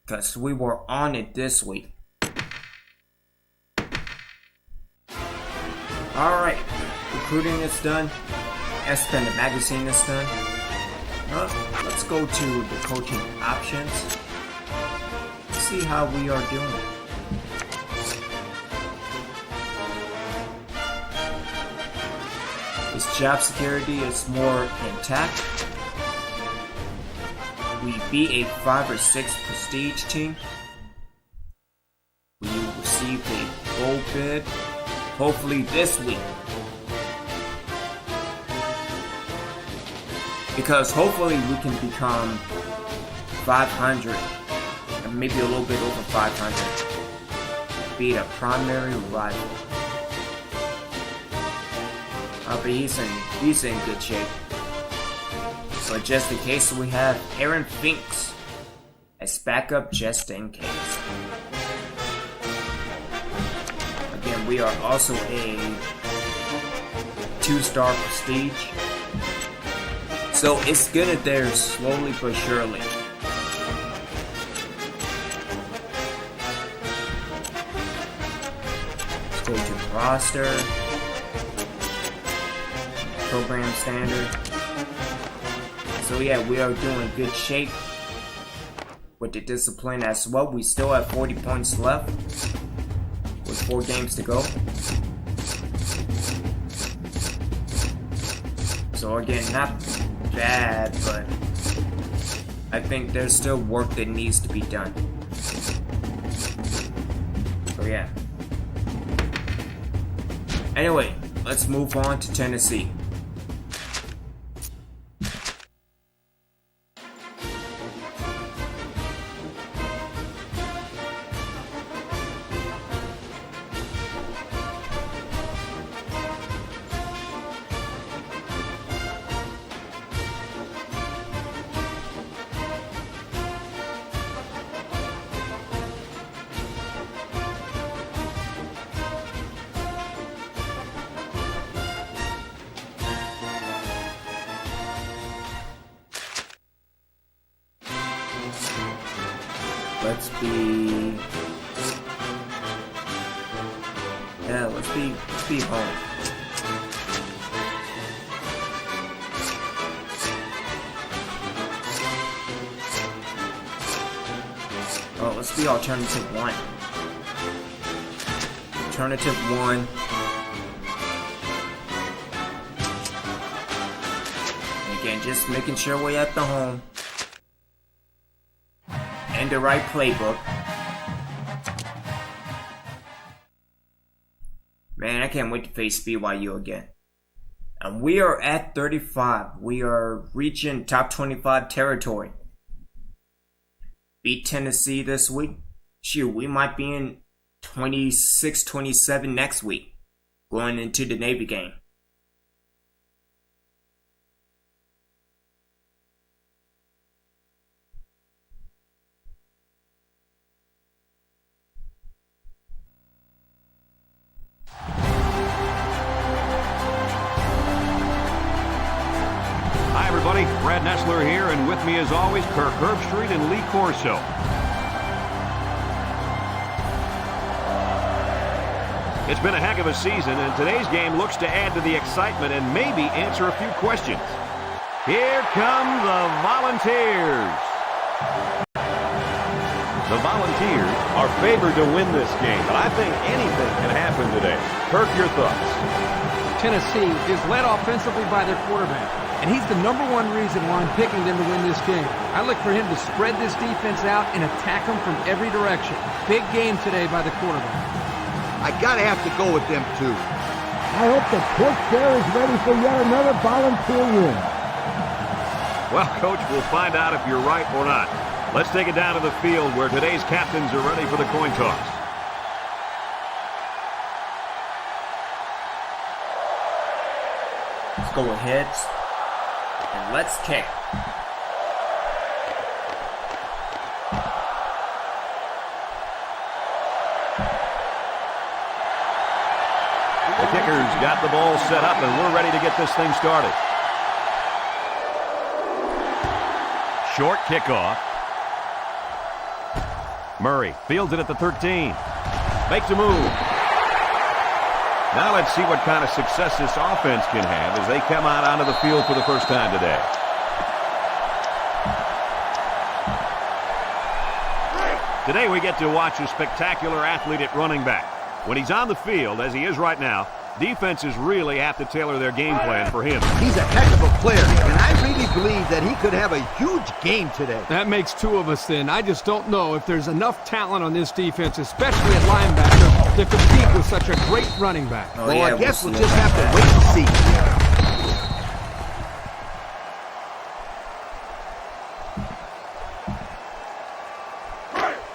Because we were on it this week. Alright. Recruiting is done. S-Pen the magazine is done. Let's go to the coaching options. See how we are doing. His job security is more intact. We beat a 5 or 6 prestige team. We received a gold bid, hopefully this week. Because hopefully we can become 500, and maybe a little bit over 500. Beat a primary rival. But he's in good shape. So just in case, we have Aaron Finks as backup just in case. Again, we are also a 2-star prestige. So it's getting there slowly but surely. Let's go to the roster. Program standard. So yeah, we are doing good shape with the discipline as well. We still have 40 points left with 4 games to go. So again, not bad, but I think there's still work that needs to be done. So yeah. Anyway, let's move on to Tennessee. let's be home. Oh, let's be alternative 1. Alternative 1. Again, just making sure we're at the home. And the right playbook. Man, I can't wait to face BYU again. And we are at 35. We are reaching top 25 territory. Beat Tennessee this week. Shoot, we might be in 26, 27 next week. Going into the Navy game. Brad Nessler here, and with me as always, Kirk Herbstreit and Lee Corso. It's been a heck of a season, and today's game looks to add to the excitement and maybe answer a few questions. Here come the Volunteers. The Volunteers are favored to win this game, but I think anything can happen today. Kirk, your thoughts? Tennessee is led offensively by their quarterback, and he's the #1 reason why I'm picking them to win this game. I look for him to spread this defense out and attack them from every direction. Big game today by the quarterback. I gotta have to go with them too. I hope the coach there is ready for yet another Volunteer win. Well, Coach, we'll find out if you're right or not. Let's take it down to the field where today's captains are ready for the coin toss. Let's go with heads. And let's kick. The kicker's got the ball set up, and we're ready to get this thing started. Short kickoff. Murray fields it at the 13. Makes a move. Now let's see what kind of success this offense can have as they come out onto the field for the first time today. Today we get to watch a spectacular athlete at running back. When he's on the field, as he is right now, defenses really have to tailor their game plan for him. He's a heck of a player, and I really believe that he could have a huge game today. That makes two of us then. I just don't know if there's enough talent on this defense, especially at linebacker, to compete with such a great running back. Oh, well, yeah, I guess we'll see just have that. to wait and see.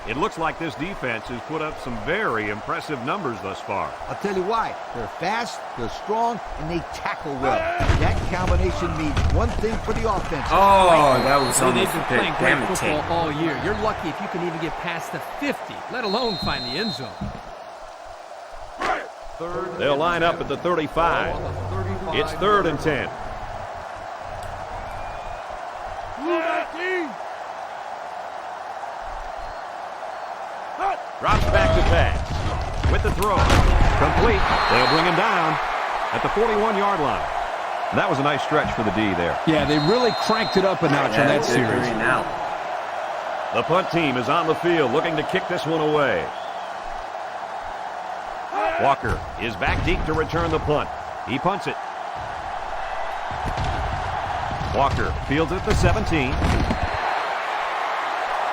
It looks like this defense has put up some very impressive numbers thus far. I'll tell you why. They're fast, they're strong, and they tackle well. That combination means one thing for the offense. Oh, that was They've almost been a playing pick. great Damn it, football Tate. all year. You're lucky if you can even get past the 50, let alone find the end zone. They'll line up at the 35. It's 3rd and 10. Drops back to pass. With the throw. Complete. They'll bring him down at the 41-yard line. That was a nice stretch for the D there. Yeah, they really cranked it up a notch on that series. Now. The punt team is on the field looking to kick this one away. Walker is back deep to return the punt. He punts it. Walker fields it at the 17.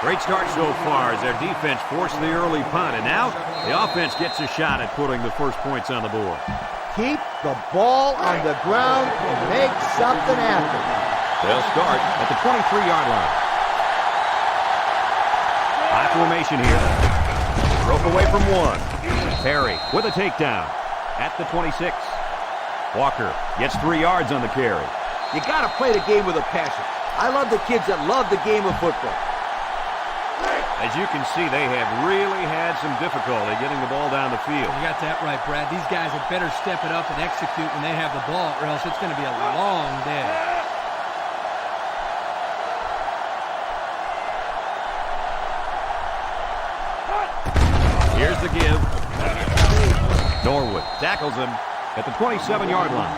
Great start so far as their defense forced the early punt, and now the offense gets a shot at putting the first points on the board. Keep the ball on the ground and make something happen. They'll start at the 23-yard line. High formation here. Broke away from one. Perry with a takedown at the 26. Walker gets 3 yards on the carry. You got to play the game with a passion. I love the kids that love the game of football. As you can see, they have really had some difficulty getting the ball down the field. You got that right, Brad. These guys had better step it up and execute when they have the ball, or else it's going to be a long day. the give. Norwood tackles him at the 27-yard line.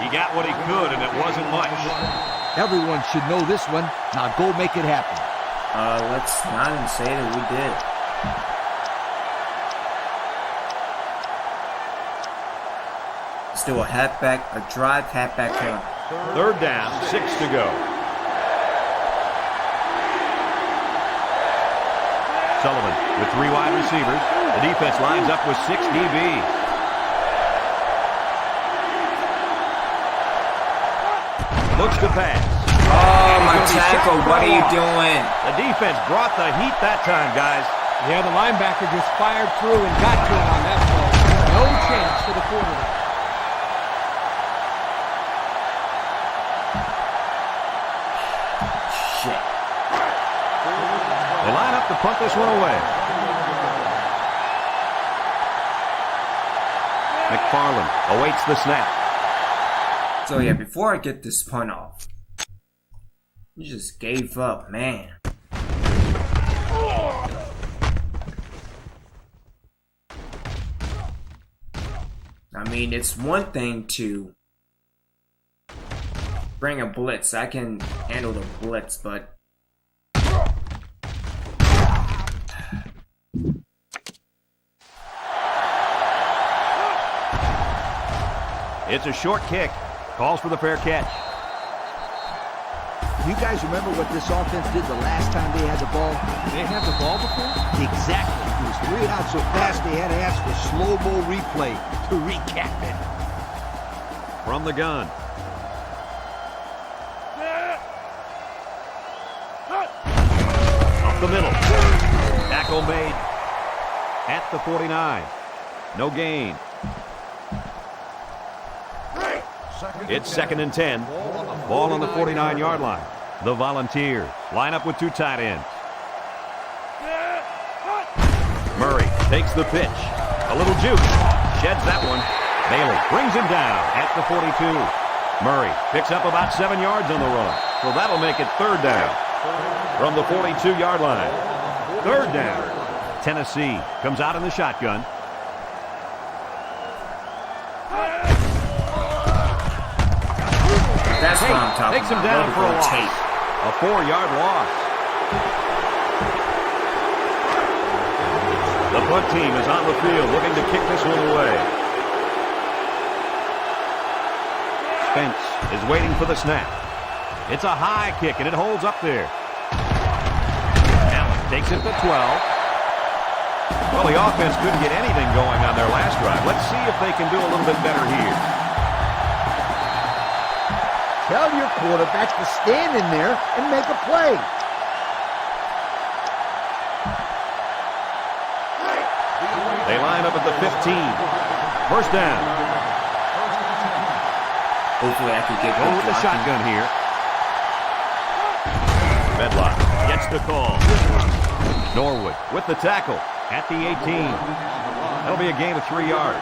He got what he could, and it wasn't much. Everyone should know this one. Now go make it happen. Let's not even say that we did. Let's do a drive halfback run. Third down, 6 to go. Sullivan with 3 wide receivers. The defense lines up with 6 DBs. Looks to pass. Oh, my tackle. What are you doing? The defense brought the heat that time, guys. Yeah, the linebacker just fired through and got to him on that play. No chance for the quarterback. Shit. They line up to punt this one away. McFarland awaits the snap. So yeah, before I get this punt off, you just gave up, man. I mean, it's one thing to bring a blitz. I can handle the blitz, but it's a short kick. Calls for the fair catch. You guys remember what this offense did the last time they had the ball? They have the ball before? Exactly. It was 3 out so fast they had to ask for slow-mo replay to recap it. From the gun. Up the middle. Tackle made at the 49. No gain. It's 2nd and 10. Ball on the 49-yard line. The Volunteers line up with 2 tight ends. Murray takes the pitch. A little juke. Sheds that one. Bailey brings him down at the 42. Murray picks up about 7 yards on the run. So that'll make it 3rd down. From the 42-yard line. 3rd down. Tennessee comes out in the shotgun. that's what I'm talking Takes him about. down for a loss. Tape. A 4-yard loss. The punt team is on the field looking to kick this one away. Spence is waiting for the snap. It's a high kick, and it holds up there. Allen takes it to 12. Well, the offense couldn't get anything going on their last drive. Let's see if they can do a little bit better here. Tell your quarterback to stand in there and make a play. They line up at the 15. 1st down. Hopefully I can get Going with the blocking. shotgun here. Medlock gets the call. Norwood with the tackle at the 18. That'll be a gain of 3 yards.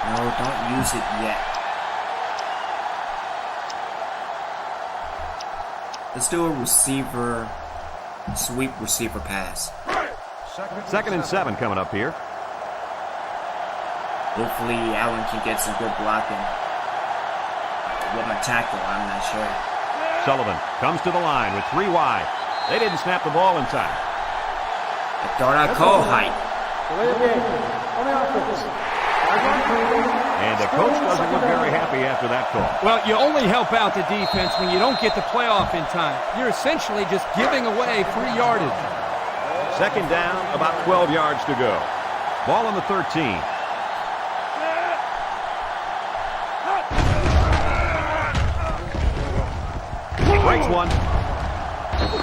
No, don't use it yet. Let's do a sweep receiver pass. 2nd and 7 coming up here. Hopefully Allen can get some good blocking. With my tackle, I'm not sure. Sullivan comes to the line with 3 wide. They didn't snap the ball in time. I thought I called height. Delay of game on the offense. And the coach doesn't look very happy after that call. Well, you only help out the defense when you don't get the playoff in time. You're essentially just giving away free yardage. 2nd down, about 12 yards to go. Ball on the 13. He breaks one.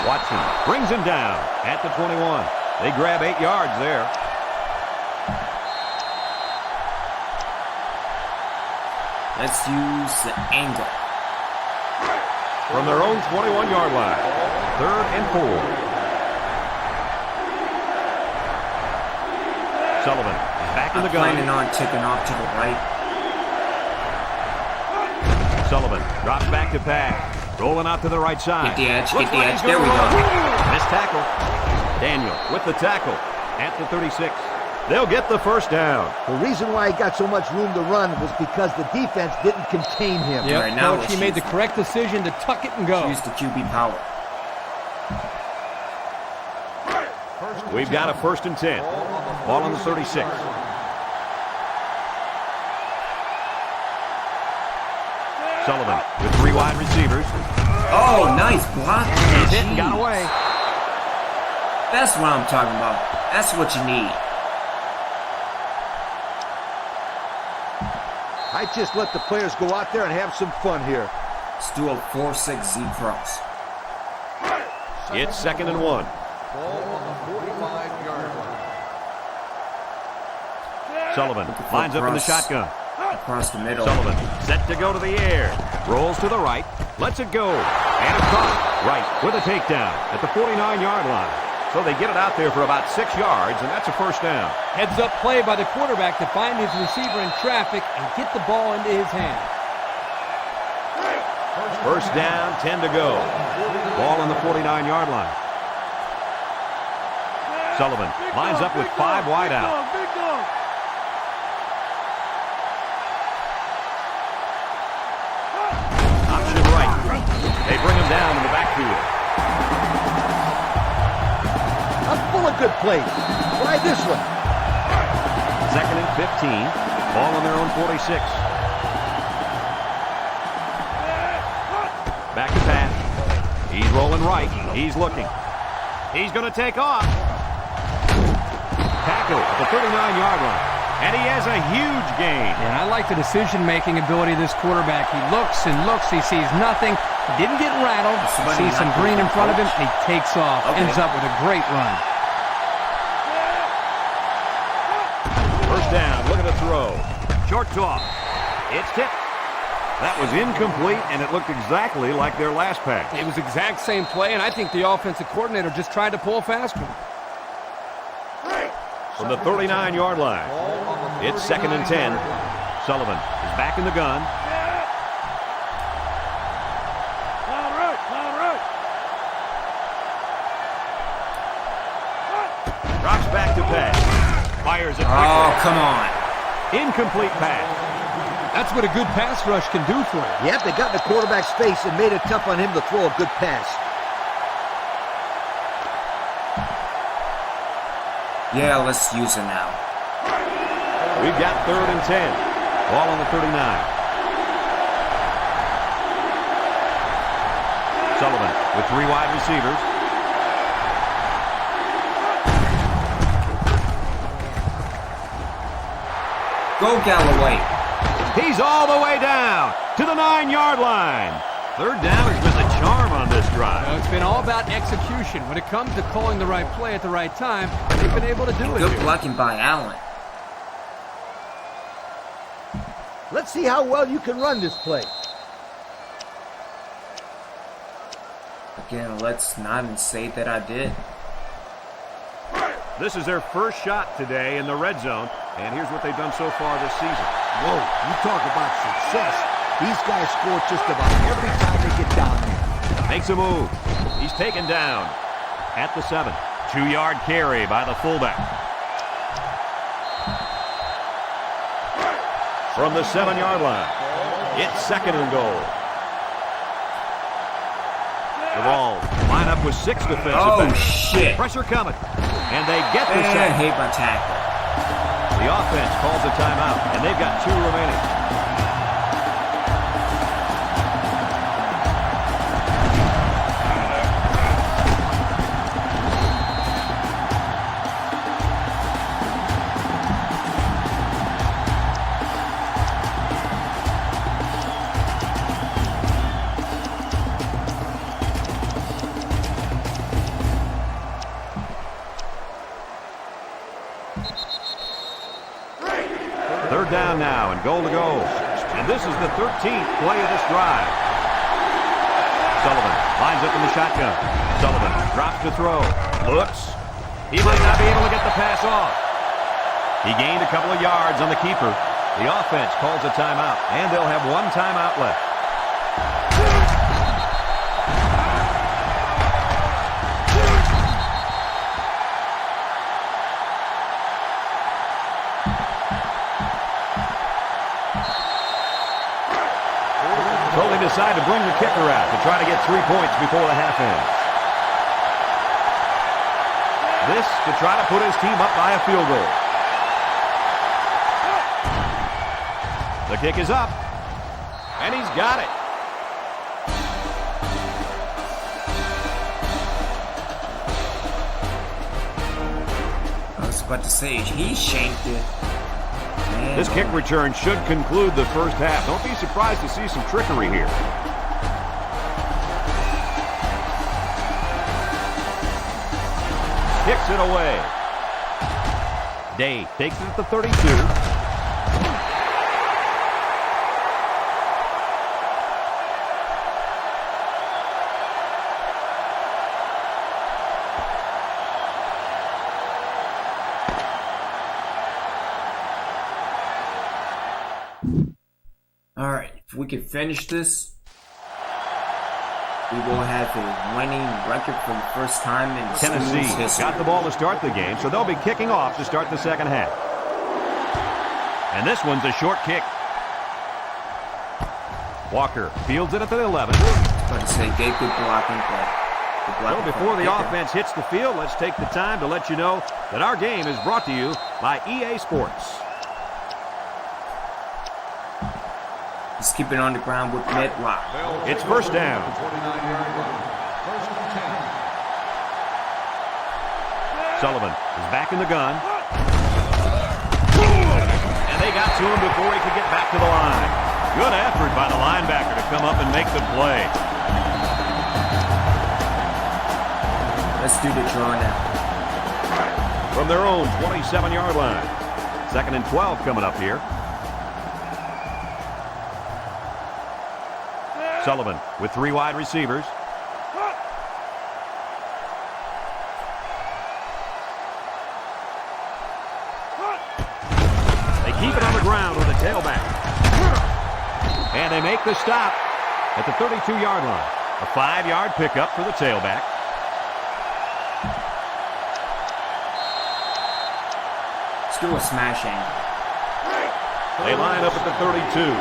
Watson brings him down at the 21. They grab 8 yards there. Let's use the angle. From their own 21-yard line. 3rd and 4. Sullivan back in the gun. Planning on taking off to the right. Sullivan drops back to pass. Rolling out to the right side. Get the edge, Looks get the like edge. he's There we gonna go. run. Missed tackle. Daniel with the tackle at the 36. They'll get the first down. The reason why he got so much room to run was because the defense didn't contain him. Yep, Right, now Coach, he let's made the use it. correct decision to tuck it and go. Use the QB power. We've got a 1st and 10. Ball on the 36. Sullivan with 3 wide receivers. Oh, nice block. He's hit and got away. That's what I'm talking about. That's what you need. I just let the players go out there and have some fun here. Let's do a 4-6 Z cross. It's 2nd and 1. Ball on the 45-yard line. Sullivan Looking for lines up in the cross. shotgun. Across the middle. Sullivan set to go to the air. Rolls to the right. Lets it go. And it's caught. Right with a takedown at the 49-yard line. So they get it out there for about 6 yards, and that's a 1st down. Heads up play by the quarterback to find his receiver in traffic and get the ball into his hand. 1st down, 10 to go. Ball on the 49-yard line. Sullivan lines up with 5 wide out. Option right. They bring him down in the backfield. I'm full of good plays. Try this one. 2nd and 15. Ball on their own 46. Back to pass. He's rolling right. He's looking. He's going to take off. Tackle at the 39-yard line. And he has a huge gain. And I like the decision-making ability of this quarterback. He looks and looks. He sees nothing. He didn't get rattled. Somebody Sees some knocked green him in front of him, out. and he takes off. Okay. Ends up with a great run. 1st down. Look at the throw. Short toss. It's tipped. That was incomplete, and it looked exactly like their last pass. It was the exact same play, and I think the offensive coordinator just tried to pull a fast one. From the 39-yard line. It's 2nd and 10. Sullivan is back in the gun. Drops back to pass. Fires it quickly. Oh, come on. Incomplete pass. That's what a good pass rush can do for you. Yep, they got in the quarterback's face and made it tough on him to throw a good pass. Yeah, let's use it now. We've got 3rd and 10. Ball on the 39. Sullivan with 3 wide receivers. Go Galloway. He's all the way down to the 9-yard line. 3rd down has been the charm on this drive. It's been all about execution. When it comes to calling the right play at the right time, they've been able to do it Good here. blocking by Allen. Let's see how well you can run this play. Again, let's not even say that I did. This is their first shot today in the red zone, and here's what they've done so far this season. Whoa, you talk about success. These guys score just about every time they get down there. Makes a move. He's taken down at the 7. 2-yard carry by the fullback. From the 7-yard line, it's 2nd and goal. The Vols line up with 6 defensive Oh, backs. shit. Pressure coming, and they get the Man, I sack. hate my tackle. The offense calls a timeout, and they've got 2 remaining. Third down now and goal to go. And this is the 13th play of this drive. Sullivan lines up in the shotgun. Sullivan drops to throw. Looks. He might not be able to get the pass off. He gained a couple of yards on the keeper. The offense calls a timeout, and they'll have 1 timeout left. decide to bring the kicker out to try to get 3 points before the half ends. This to try to put his team up by a field goal. The kick is up, and he's got it. I was about to say, he shanked it. Man. This kick return should conclude the first half. Don't be surprised to see some trickery here. Kicks it away. Day takes it at the 32. Alright, if we can finish this, we will have a winning record for the first time in Tennessee school's history. got the ball to start the game, so they'll be kicking off to start the second half. And this one's a short kick. Walker fields it at the 11. But to say, gave good blocking, but the blocking So before the kicker. offense hits the field, let's take the time to let you know that our game is brought to you by EA Sports. Just keep it on the ground with mid-rock. It's first down. 29-yard line. First and 10. Sullivan is back in the gun. And they got to him before he could get back to the line. Good effort by the linebacker to come up and make the play. Let's do the draw now. From their own 27-yard line. Second and 12 coming up here. Sullivan with 3 wide receivers. They keep it on the ground with a tailback. And they make the stop at the 32-yard line. A 5-yard pickup for the tailback. Let's do a smash angle. They line up at the 32.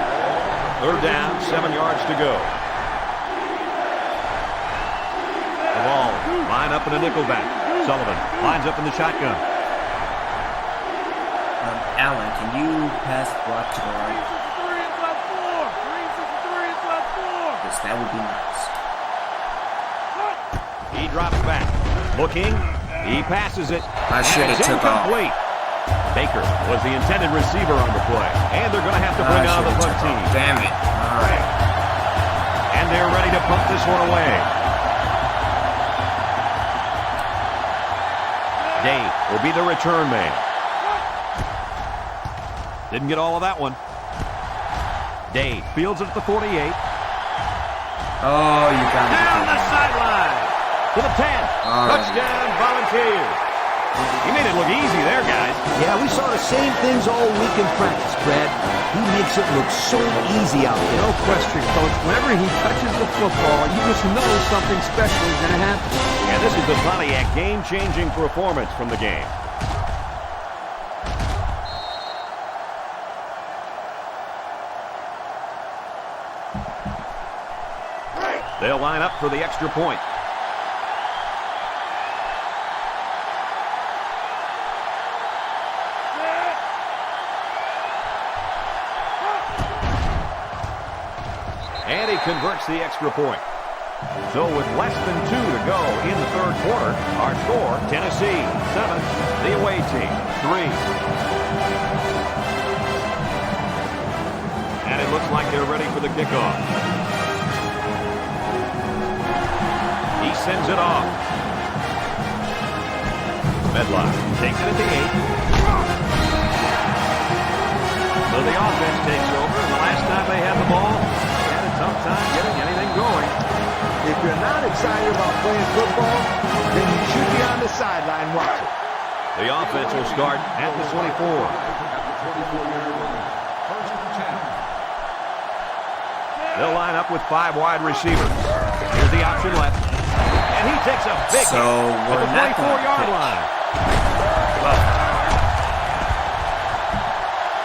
Third down, 7 yards to go. The ball line up in a nickelback. Sullivan lines up in the shotgun. Allen, can you pass the block to the right? Yes, that would be nice. He drops back. Looking. He passes it. I should have took off. Incomplete. Baker was the intended receiver on the play. And they're going to have to bring on the punt team. Damn it. All right. And they're ready to punt this one away. Day will be the return man. Didn't get all of that one. Day fields it at the 48. Oh, you got it. Down the sideline to the 10. All right. Touchdown, Volunteers. He made it look easy there, guys. Yeah, we saw the same things all week in practice, Brad. He makes it look so easy out there. No question, Coach. Whenever he touches the football, you just know something special is going to happen. And this is the Pontiac game-changing performance from the game. They'll line up for the extra point. And he converts the extra point. So with less than 2 to go in the third quarter, our score, Tennessee 7, the away team 3. And it looks like they're ready for the kickoff. He sends it off. Medlock takes it at the 8. So the offense takes over, and the last time they had the ball, they had a tough time getting anything going. If you're not excited about playing football, then you should be on the sideline watching. The offense will start at the 24. At the 24-yard line. First and 10. They'll line up with 5 wide receivers. Here's the option left. And he takes a big So hit we're at not the going to 24-yard pitch. line.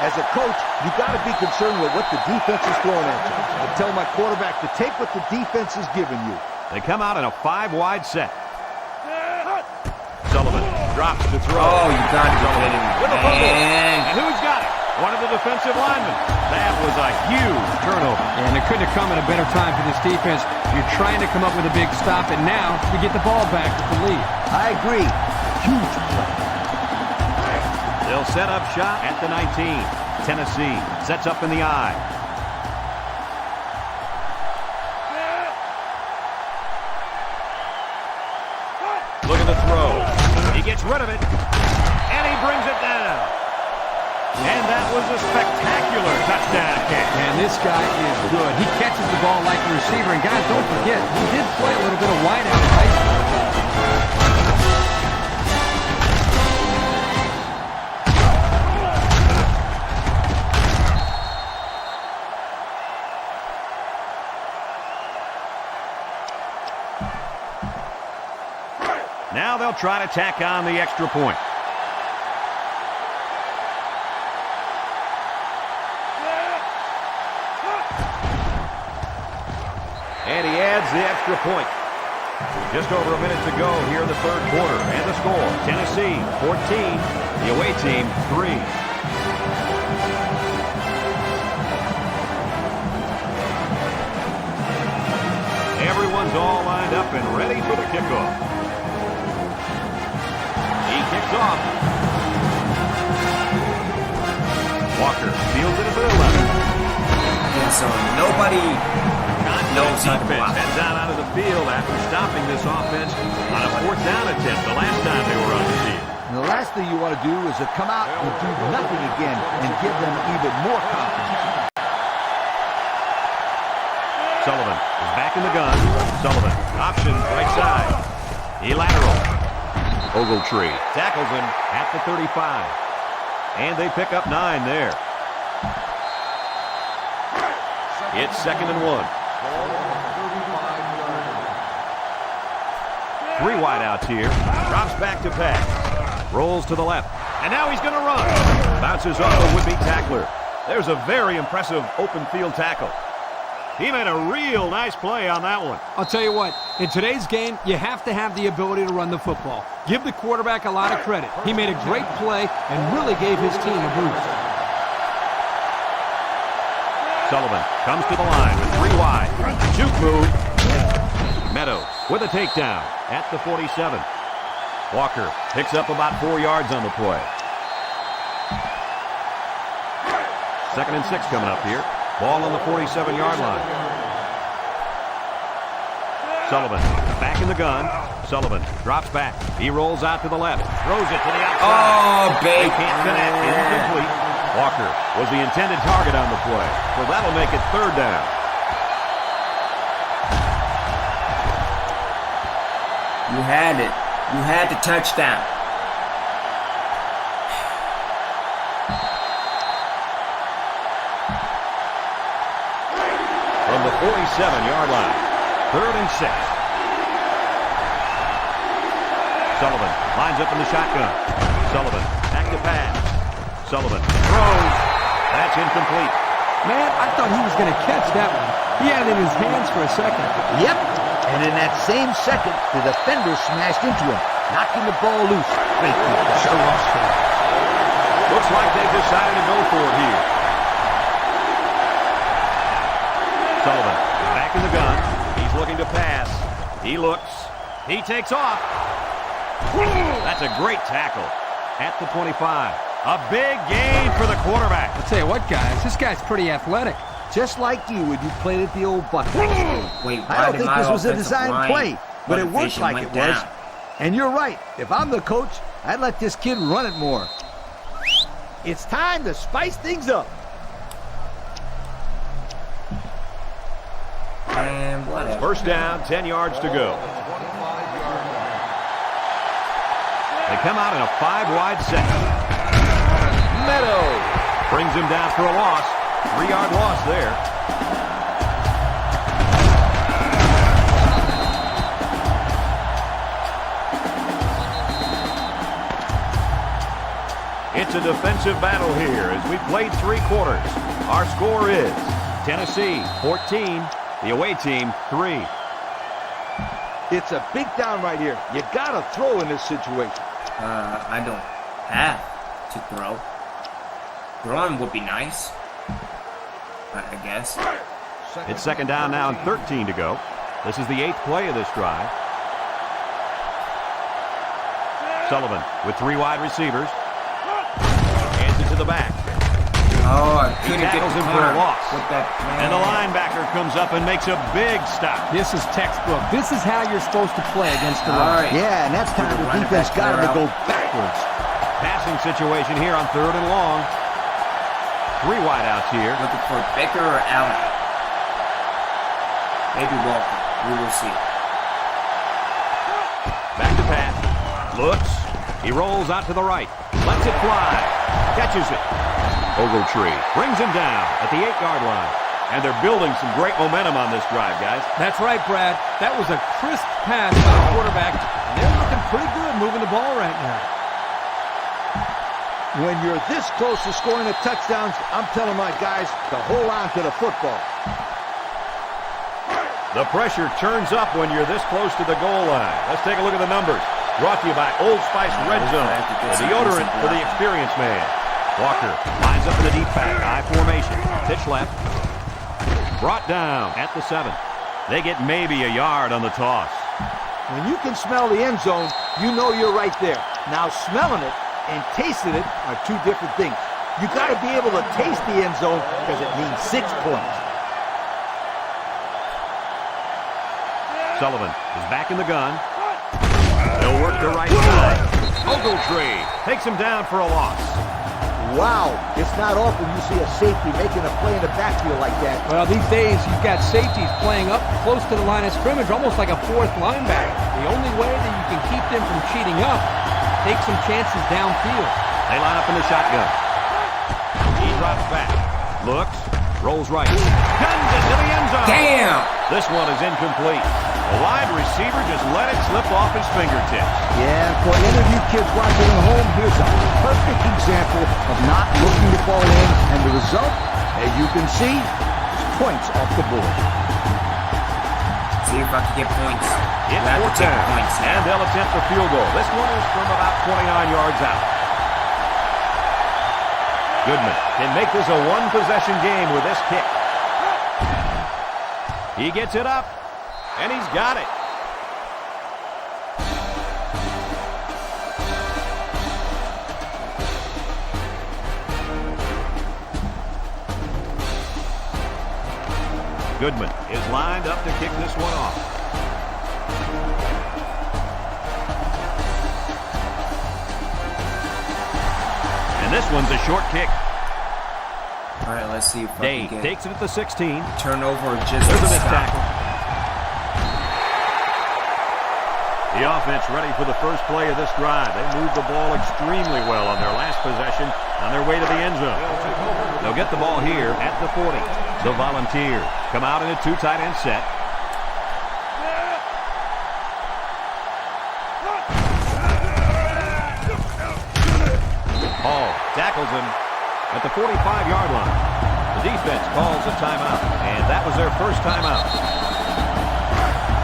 As a coach, you got to be concerned with what the defense is throwing at you. I tell my quarterback to take what the defense is giving you. They come out in a 5-wide set. Sullivan drops to throw. Oh, you got to go ahead With a fumble. and And who's got it? One of the defensive linemen. That was a huge turnover. And it couldn't have come at a better time for this defense. You're trying to come up with a big stop, and now you get the ball back with the lead. I agree. Huge play. They'll set up shot at the 19. Tennessee sets up in the I. Look at the throw. He gets rid of it, and he brings it down. And that was a spectacular touchdown catch. And this guy is good. He catches the ball like a receiver. And guys, don't forget, he did play a little bit of wide out in high school. Now they'll try to tack on the extra point. And he adds the extra point. Just over a minute to go here in the third quarter. And the score, Tennessee 14, the away team 3. Everyone's all lined up and ready for the kickoff. He kicks off. Walker fields it at the 11. yeah, so nobody knows how to Defense block. heads out onto the field after stopping this offense on a 4th down attempt the last time they were on the field. And the last thing you want to do is to come out and do nothing again and give them even more confidence. Sullivan is back in the gun. Sullivan, option, right side. He lateral. Ogletree tackles him at the 35. And they pick up 9 there. It's 2nd and 1. 3 wideouts here. Drops back to pass. Rolls to the left. And now he's going to run. Bounces off a would-be tackler. There's a very impressive open field tackle. He made a real nice play on that one. I'll tell you what, in today's game, you have to have the ability to run the football. Give the quarterback a lot of credit. He made a great play and really gave his team a boost. Sullivan comes to the line with 3 wide. Juke move. Meadows with a takedown at the 47. Walker picks up about 4 yards on the play. 2nd and 6 coming up here. Ball on the 47-yard line. Sullivan back in the gun. Sullivan drops back. He rolls out to the left. Throws it to the outside. Oh, They big. can't connect. Incomplete. Walker was the intended target on the play. So that'll make it 3rd down. You had it. You had the touchdown. From the 47-yard line. 3rd and 6. Sullivan lines up in the shotgun. Sullivan back to pass. Sullivan throws. That's incomplete. Man, I thought he was going to catch that one. He had it in his hands for a second. Yep. And in that same second, the defender smashed into him, knocking the ball loose. Great defense. Sure was fun. Looks like they've decided to go for it here. Sullivan back in the gun. He's looking to pass. He looks. He takes off. That's a great tackle at the 25. A big gain for the quarterback. I'll tell you what, guys, this guy's pretty athletic. Just like you when you played at the old Buckeye School. Wait, I why don't did think my this was a offensive design line play, but it worked motivation like went it was. down? And you're right. If I'm the coach, I'd let this kid run it more. It's time to spice things up. And whatever. 1st down, 10 yards to go. They come out in a 5-wide set. Meadows brings him down for a loss. 3-yard loss there. It's a defensive battle here as we played 3 quarters. Our score is Tennessee 14, the away team 3. It's a big down right here. You got to throw in this situation. I don't have to throw. Throwing would be nice, I guess. It's second down now and 13 to go. This is the 8th play of this drive. Sullivan with 3 wide receivers. Hands it to the back. Oh, I couldn't get tackles the him for a corner loss. with that. And the linebacker comes up and makes a big stop. This is textbook. This is how you're supposed to play against the All run. right. Yeah, and that's time the defense got him to go backwards. Passing situation here on 3rd and long. 3 wideouts here. Looking for Baker or Allen. Maybe Walker. We will see. Back to pass. Looks. He rolls out to the right. Lets it fly. Catches it. Ogletree brings him down at the 8-yard line. And they're building some great momentum on this drive, guys. That's right, Brad. That was a crisp pass by the quarterback. And they're looking pretty good moving the ball right now. When you're this close to scoring a touchdown, I'm telling my guys to hold on to the football. The pressure turns up when you're this close to the goal line. Let's take a look at the numbers. Brought to you by Old Spice Red Zone, the deodorant for the experienced man. Walker lines up in the deep pack, I formation. Pitch left. Brought down at the 7. They get maybe a yard on the toss. When you can smell the end zone, you know you're right there. Now smelling it and tasting it are 2 different things. You got to be able to taste the end zone because it means 6 points. Sullivan is back in the gun. They'll work the right side. Ogletree takes him down for a loss. Wow, it's not often you see a safety making a play in the backfield like that. Well, these days you've got safeties playing up close to the line of scrimmage, almost like a 4th linebacker. The only way that you can keep them from cheating up, take some chances downfield. They line up in the shotgun. He drops back. Looks. Rolls right. Guns it to the end zone. Damn! This one is incomplete. A wide receiver just let it slip off his fingertips. Yeah, for any of you kids watching at home, here's a perfect example of not looking the ball in, and the result, as you can see, is points off the board. See if I can get points. It's We'll have to 4th take down, points and now. they'll attempt the field goal. This one is from about 29 yards out. Goodman can make this a 1-possession game with this kick. He gets it up, and he's got it. Goodman is lined up to kick this one off. And this one's a short kick. All right, let's see if I Day can get takes it at the 16. turnover or just There's a a missed stop. tackle. The offense ready for the first play of this drive. They moved the ball extremely well on their last possession on their way to the end zone. They'll get the ball here at the 40. The Volunteers come out in a 2 tight end set. Hall tackles him at the 45-yard line. The defense calls a timeout, and that was their first timeout.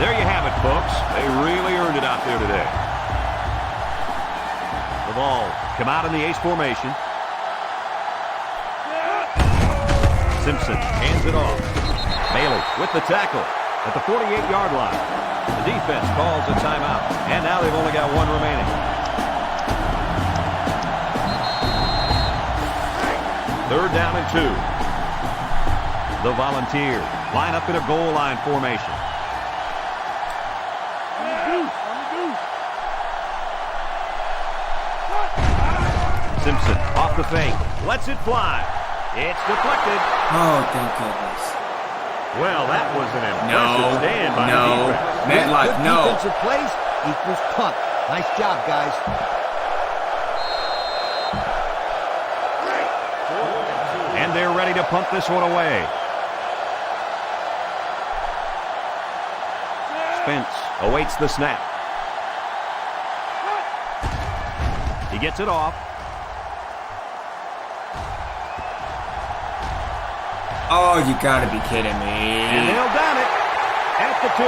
There you have it, folks. They really earned it out there today. The ball come out in the ace formation. Simpson hands it off. Bailey with the tackle at the 48-yard line. The defense calls a timeout, and now they've only got 1 remaining. Third down and 2. The Volunteers line up in a goal line formation. Simpson off the fake. Lets it fly. It's deflected. Oh, thank goodness. Well, that was an impressive stand by the defense. MetLife, Good no. defensive plays equals punt. Nice job, guys. And they're ready to punt this one away. Spence awaits the snap. He gets it off. Oh, you gotta be kidding And me. they'll down it at the 2.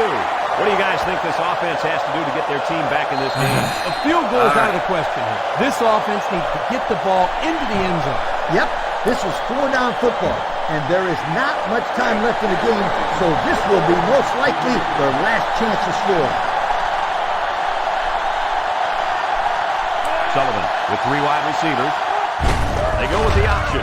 What do you guys think this offense has to do to get their team back in this game? A field goal is out of the question here. This offense needs to get the ball into the end zone. Yep, this is 4-down football, and there is not much time left in the game, so this will be most likely their last chance to score. Sullivan with 3 wide receivers. They go with the option.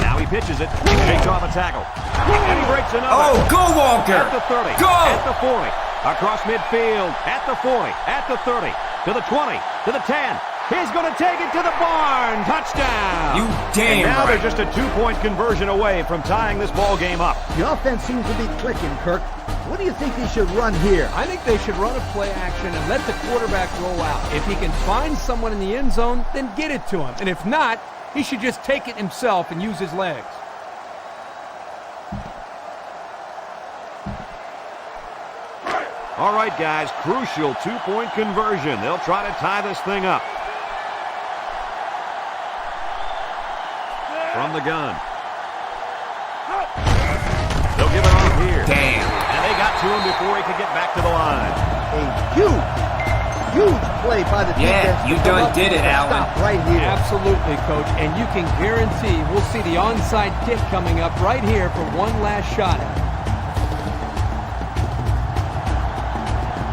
Now he pitches it. He shakes off a tackle. And he breaks another. Oh, go Walker! At the 30. Go! At the 40. Across midfield. At the 40. At the 30. To the 20. To the 10. He's going to take it to the barn. Touchdown. You damn And now right. they're just a 2-point conversion away from tying this ball game up. The offense seems to be clicking, Kirk. What do you think they should run here? I think they should run a play action and let the quarterback roll out. If he can find someone in the end zone, then get it to him. And if not, he should just take it himself and use his legs. All right, guys, crucial 2-point conversion. They'll try to tie this thing up. From the gun. They'll give it off here. Damn. And they got to him before he could get back to the line. A huge play by the defense. Yeah, you to come done up did with it, a Alvin. Stop right here. Absolutely, Coach. And you can guarantee we'll see the onside kick coming up right here for one last shot at it.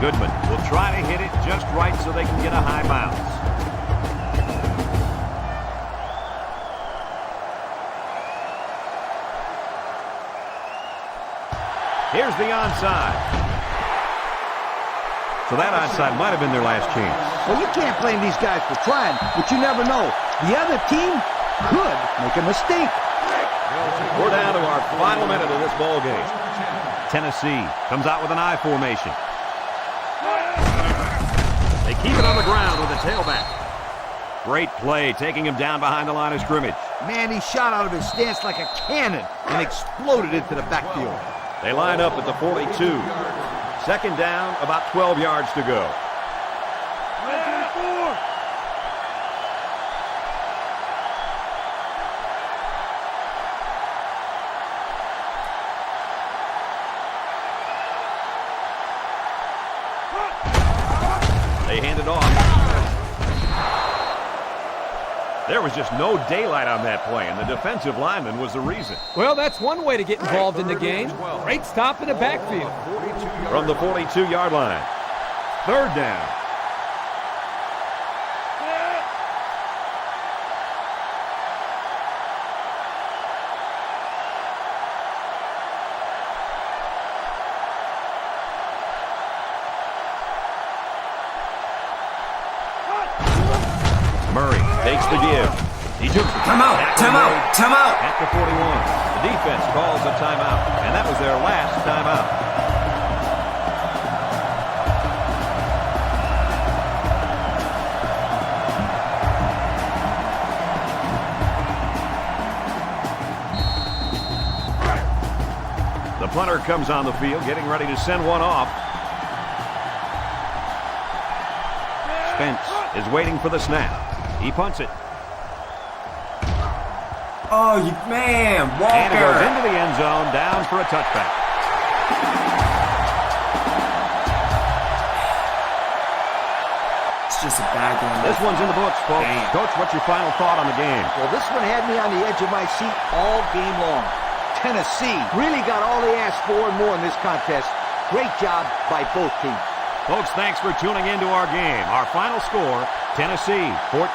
Goodman will try to hit it just right so they can get a high bounce. Here's the onside. So that onside might have been their last chance. Well, you can't blame these guys for trying, but you never know. The other team could make a mistake. We're down to our final minute of this ball game. Tennessee comes out with an I formation. They keep it on the ground with a tailback. Great play, taking him down behind the line of scrimmage. Man, he shot out of his stance like a cannon and exploded into the backfield. They line up at the 42. Second down, about 12 yards to go. They hand it off. There was just no daylight on that play, and the defensive lineman was the reason. Well, that's one way to get involved in the game. Great stop in the backfield. From the 42-yard line. Third down. Murray takes the give. He took the Timeout, timeout, timeout. at the 41. The defense calls a timeout, and that was their last timeout. The punter comes on the field, getting ready to send one off. Spence is waiting for the snap. He punts it. Oh, man, And it goes Walker. into the end zone, down for a touchback. It's just a bad game. This one's in the books, folks. Damn. Coach, what's your final thought on the game? Well, this one had me on the edge of my seat all game long. Tennessee really got all they asked for and more in this contest. Great job by both teams. Folks, thanks for tuning into our game. Our final score, Tennessee 14,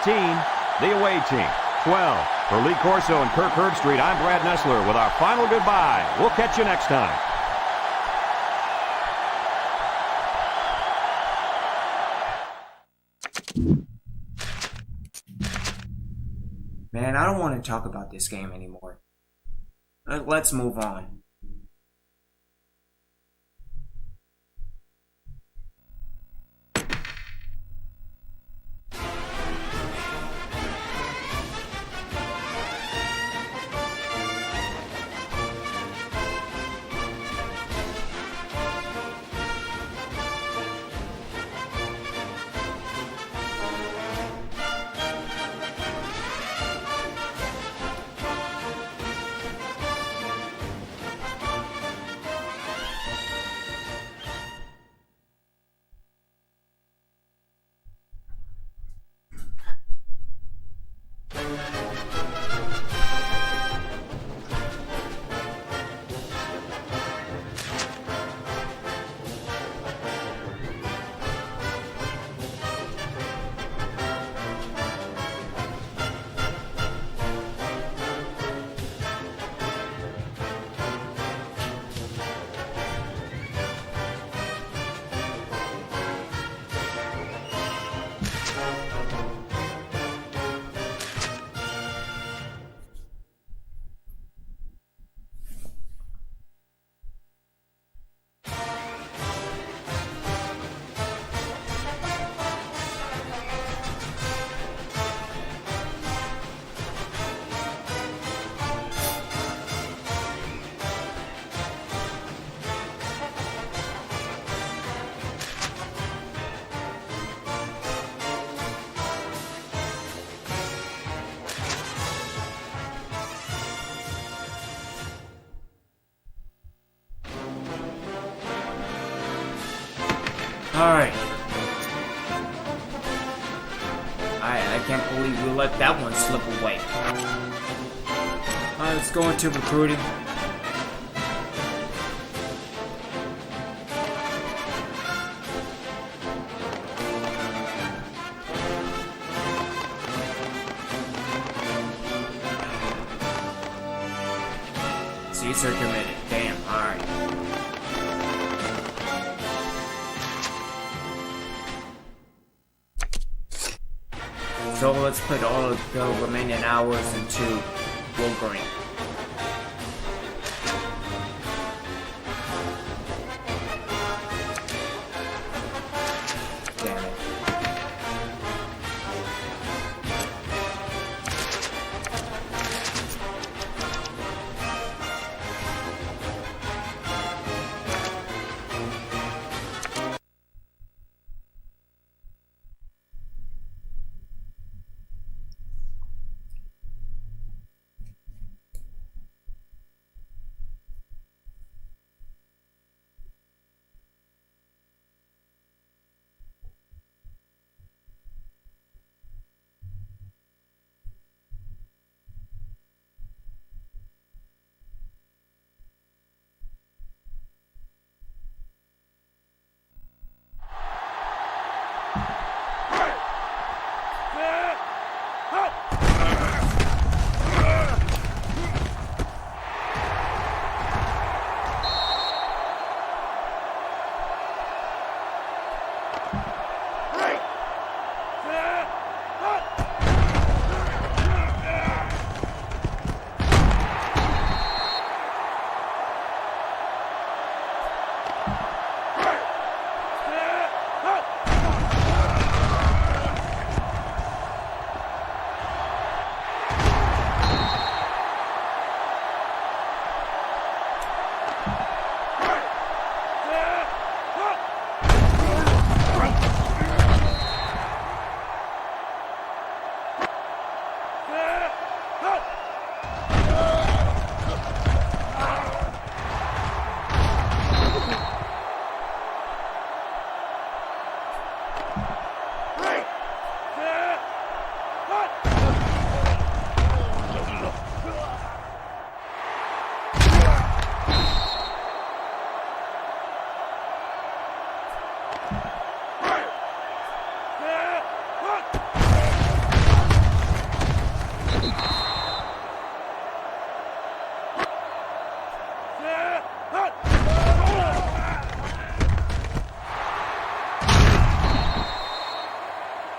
the away team 12. For Lee Corso and Kirk Herbstreit, I'm Brad Nessler with our final goodbye. We'll catch you next time. Man, I don't want to talk about this game anymore. Let's move on. Alright. I can't believe we let that one slip away. Alright, let's go into recruiting. Seats are committed. Damn, alright. So let's put all of the remaining hours into Wolverine. Damn it.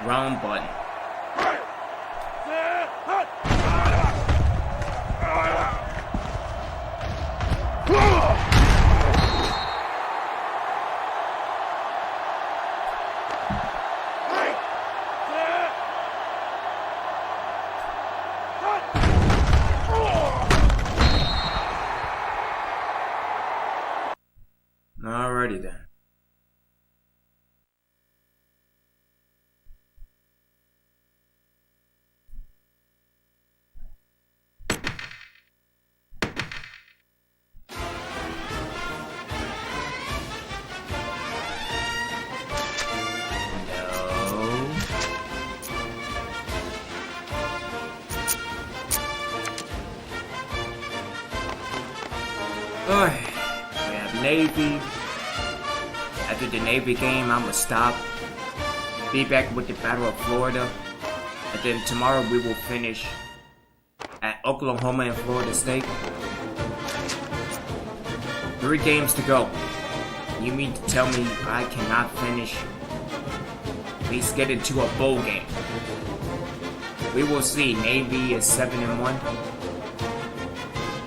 Wrong button. Alrighty then. Alright, we have Navy. After the Navy game, I'ma stop. Be back with the Battle of Florida. And then tomorrow we will finish at Oklahoma and Florida State. 3 games to go. You mean to tell me I cannot finish? At least get into a bowl game. We will see. Navy is 7-1.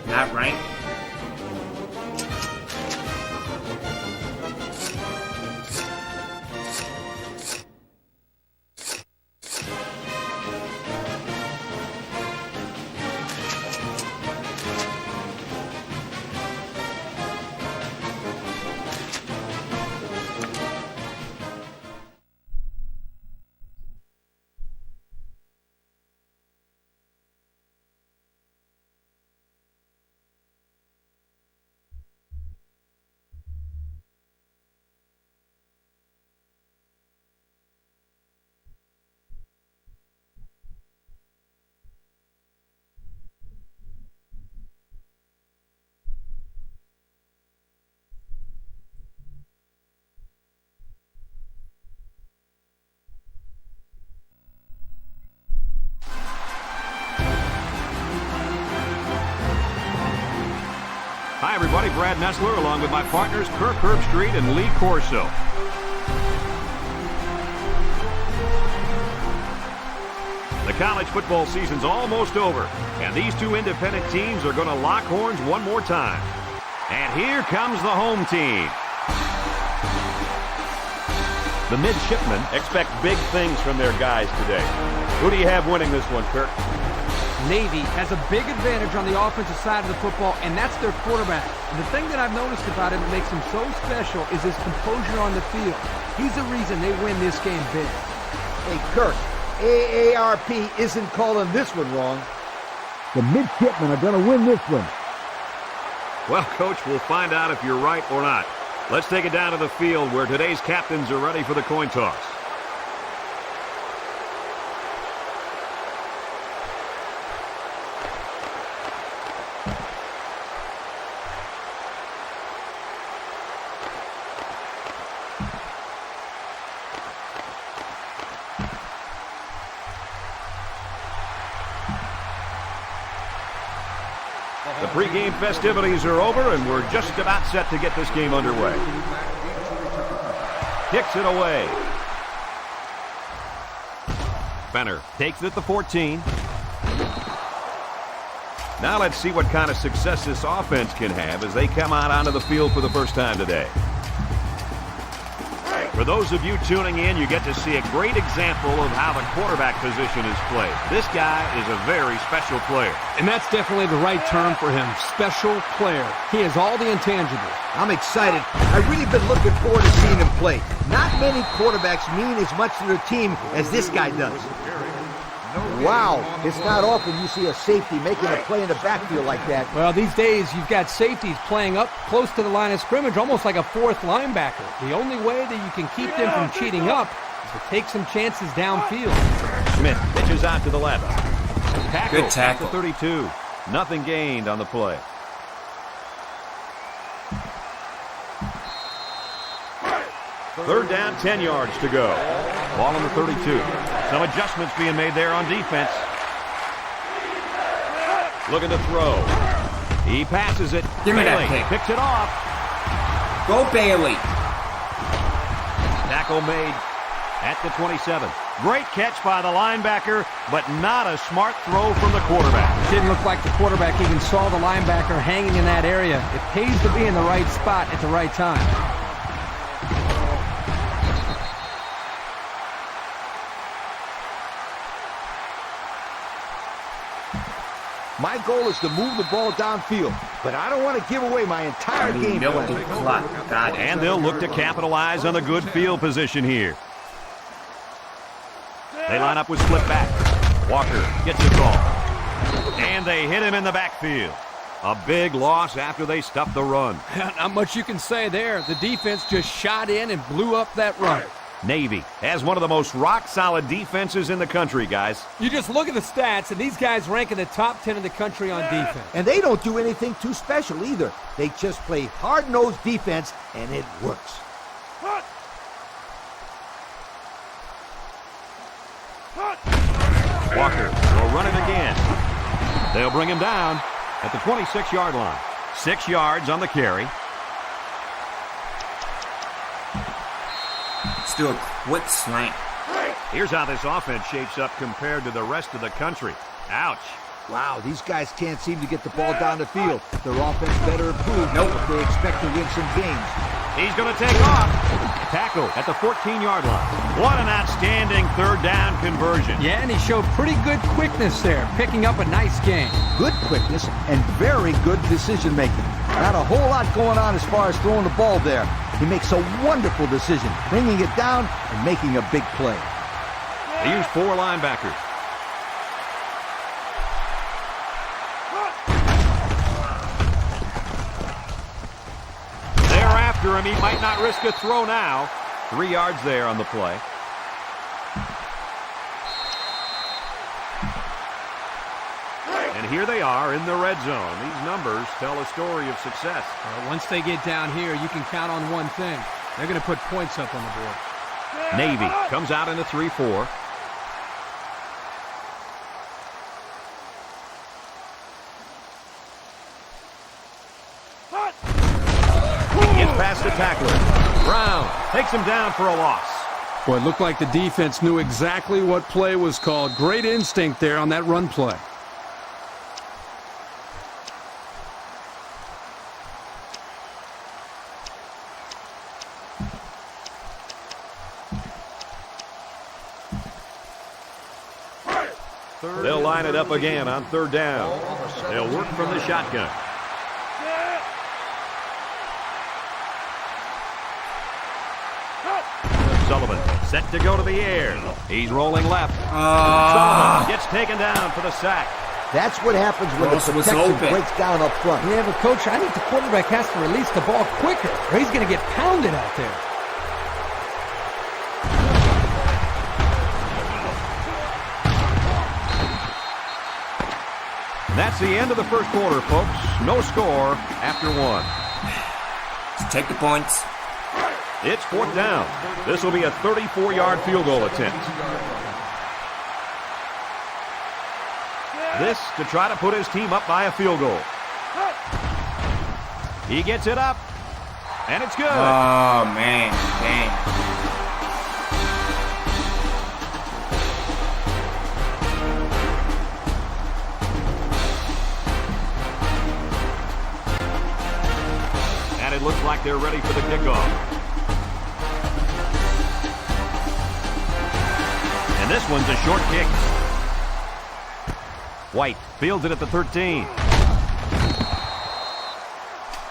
Not ranked. Hi, everybody. Brad Nessler along with my partners Kirk Herbstreit and Lee Corso. The college football season's almost over, and these two independent teams are going to lock horns one more time. And here comes the home team. The midshipmen expect big things from their guys today. Who do you have winning this one, Kirk? Navy has a big advantage on the offensive side of the football, and that's their quarterback. And the thing that I've noticed about him that makes him so special is his composure on the field. He's the reason they win this game big. Hey, Kirk, AARP isn't calling this one wrong. The midshipmen are going to win this one. Well, Coach, we'll find out if you're right or not. Let's take it down to the field where today's captains are ready for the coin toss. The pregame festivities are over, and we're just about set to get this game underway. Kicks it away. Fenner takes it at the 14. Now let's see what kind of success this offense can have as they come out onto the field for the first time today. For those of you tuning in, you get to see a great example of how the quarterback position is played. This guy is a very special player. And that's definitely the right term for him, special player. He has all the intangibles. I'm excited. I've really been looking forward to seeing him play. Not many quarterbacks mean as much to their team as this guy does. Wow, it's not often you see a safety making a play in the backfield like that. Well, these days you've got safeties playing up close to the line of scrimmage, almost like a fourth linebacker. The only way that you can keep them from cheating up is to take some chances downfield. Smith pitches out to the left. Good tackle. At the 32. Nothing gained on the play. Third down, 10 yards to go. Ball on the 32. Some adjustments being made there on defense. Looking to throw. He passes it. Give me Bailey that pick. picks it off. Go Bailey. Tackle made at the 27. Great catch by the linebacker, but not a smart throw from the quarterback. Didn't look like the quarterback even saw the linebacker hanging in that area. It pays to be in the right spot at the right time. My goal is to move the ball downfield, but I don't want to give away my entire game Milk the plan. clock. Got it. And they'll look to capitalize on the good field position here. They line up with split back. Walker gets the call. And they hit him in the backfield. A big loss after they stuffed the run. Not much you can say there. The defense just shot in and blew up that run. Navy has one of the most rock-solid defenses in the country, guys. You just look at the stats, and these guys rank in the top 10 in the country on defense. And they don't do anything too special either. They just play hard-nosed defense, and it works. Walker will run it again. They'll bring him down at the 26-yard line. 6 yards on the carry. Still a quick slant. Here's how this offense shapes up compared to the rest of the country. Ouch. Wow, these guys can't seem to get the ball down the field. Their offense better improve if they expect to win some games. He's going to take off. Tackle at the 14-yard line. What an outstanding third down conversion. Yeah, and he showed pretty good quickness there, picking up a nice gain. Good quickness and very good decision-making. Not a whole lot going on as far as throwing the ball there. He makes a wonderful decision, bringing it down and making a big play. They use 4 linebackers. They're after him. He might not risk a throw now. 3 yards there on the play. And here they are in the red zone. These numbers tell a story of success. Once they get down here, you can count on one thing. They're going to put points up on the board. Navy comes out in a 3-4. the tackler. Brown takes him down for a loss. Boy, it looked like the defense knew exactly what play was called. Great instinct there on that run play. They'll line it up again on third down. They'll work from the shotgun. Sullivan set to go to the air. He's rolling left. Sullivan gets taken down for the sack. That's what happens when the protection breaks down up front. Yeah, but Coach, I think the quarterback has to release the ball quicker, or he's going to get pounded out there. That's the end of the first quarter, folks. No score after one. Let's take the points. It's fourth down. This will be a 34-yard field goal attempt. This to try to put his team up by a field goal. He gets it up, and it's good. Oh, man. Dang. It looks like they're ready for the kickoff. And this one's a short kick. White fields it at the 13.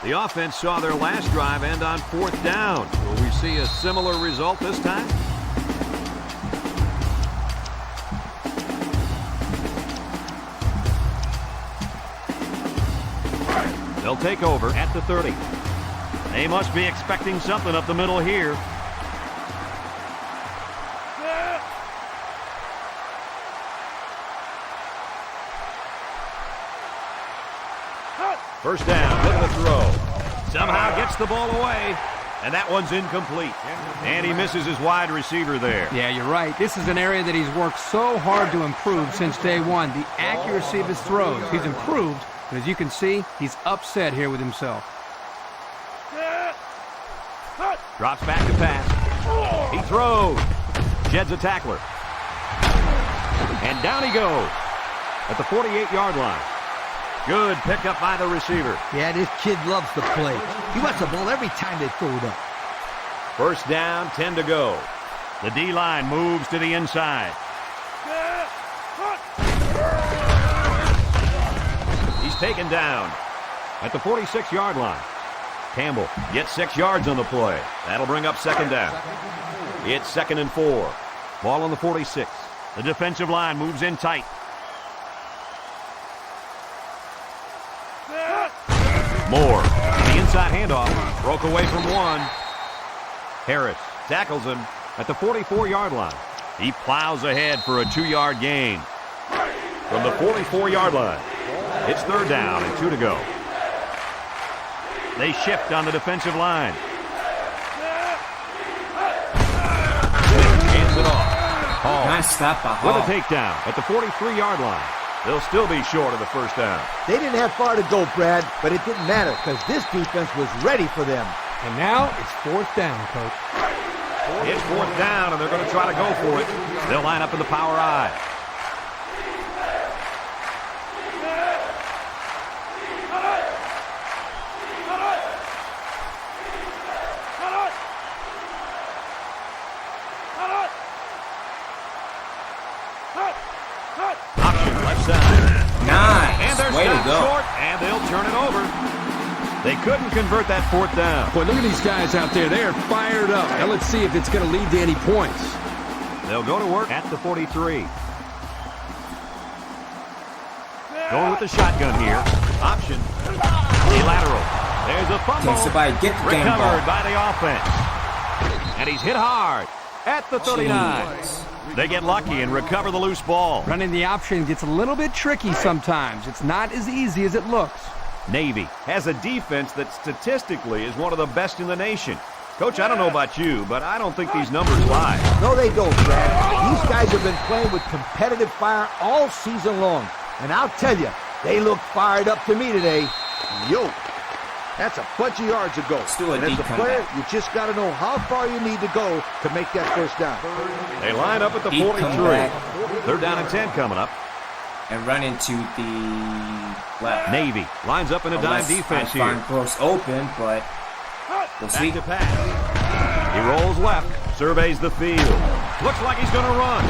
The offense saw their last drive end on fourth down. Will we see a similar result this time? They'll take over at the 30. They must be expecting something up the middle here. First down, look at the throw. Somehow gets the ball away, and that one's incomplete. And he misses his wide receiver there. Yeah, you're right. This is an area that he's worked so hard to improve since day one. The accuracy of his throws. He's improved, but as you can see, he's upset here with himself. Drops back to pass. He throws. Sheds a tackler. And down he goes at the 48-yard line. Good pickup by the receiver. Yeah, this kid loves to play. He wants the ball every time they throw it up. First down, 10 to go. The D-line moves to the inside. He's taken down at the 46-yard line. Campbell gets 6 yards on the play. That'll bring up second down. It's 2nd and 4. Ball on the 46. The defensive line moves in tight. Moore, the inside handoff, broke away from one. Harris tackles him at the 44-yard line. He plows ahead for a 2-yard gain. From the 44-yard line, it's third down and 2 to go. They shift on the defensive line. Hands it off. Hall Nice stop by Hall. with a takedown at the 43-yard line. They'll still be short of the first down. They didn't have far to go, Brad, but it didn't matter because this defense was ready for them. And now it's fourth down, Coach. It's fourth down, and they're going to try to go for it. They'll line up in the power I. Option left side. Nice. And they're Way to stopped go. short, and they'll turn it over. They couldn't convert that fourth down. Boy, look at these guys out there. They are fired up. Now let's see if it's going to lead to any points. They'll go to work at the 43. Going with the shotgun here. Option. The lateral. There's a fumble. Can somebody get the damn ball? Recovered by the offense. And he's hit hard at the 39. Jeez. They get lucky and recover the loose ball. Running the option gets a little bit tricky sometimes. It's not as easy as it looks. Navy has a defense that statistically is one of the best in the nation. Coach, I don't know about you, but I don't think these numbers lie. No, they don't, Brad. These guys have been playing with competitive fire all season long. And I'll tell you, they look fired up to me today. Yo. That's a bunch of yards to go. Still a and as deep a player, comeback. you just got to know how far you need to go to make that first down. They line up at the Deep 43. comeback. They're down and 10 coming up. And run into the left. Navy lines up in a dime defense I here. find Brooks open, but we'll see. Back to pass. He rolls left, surveys the field. Looks like he's going to run.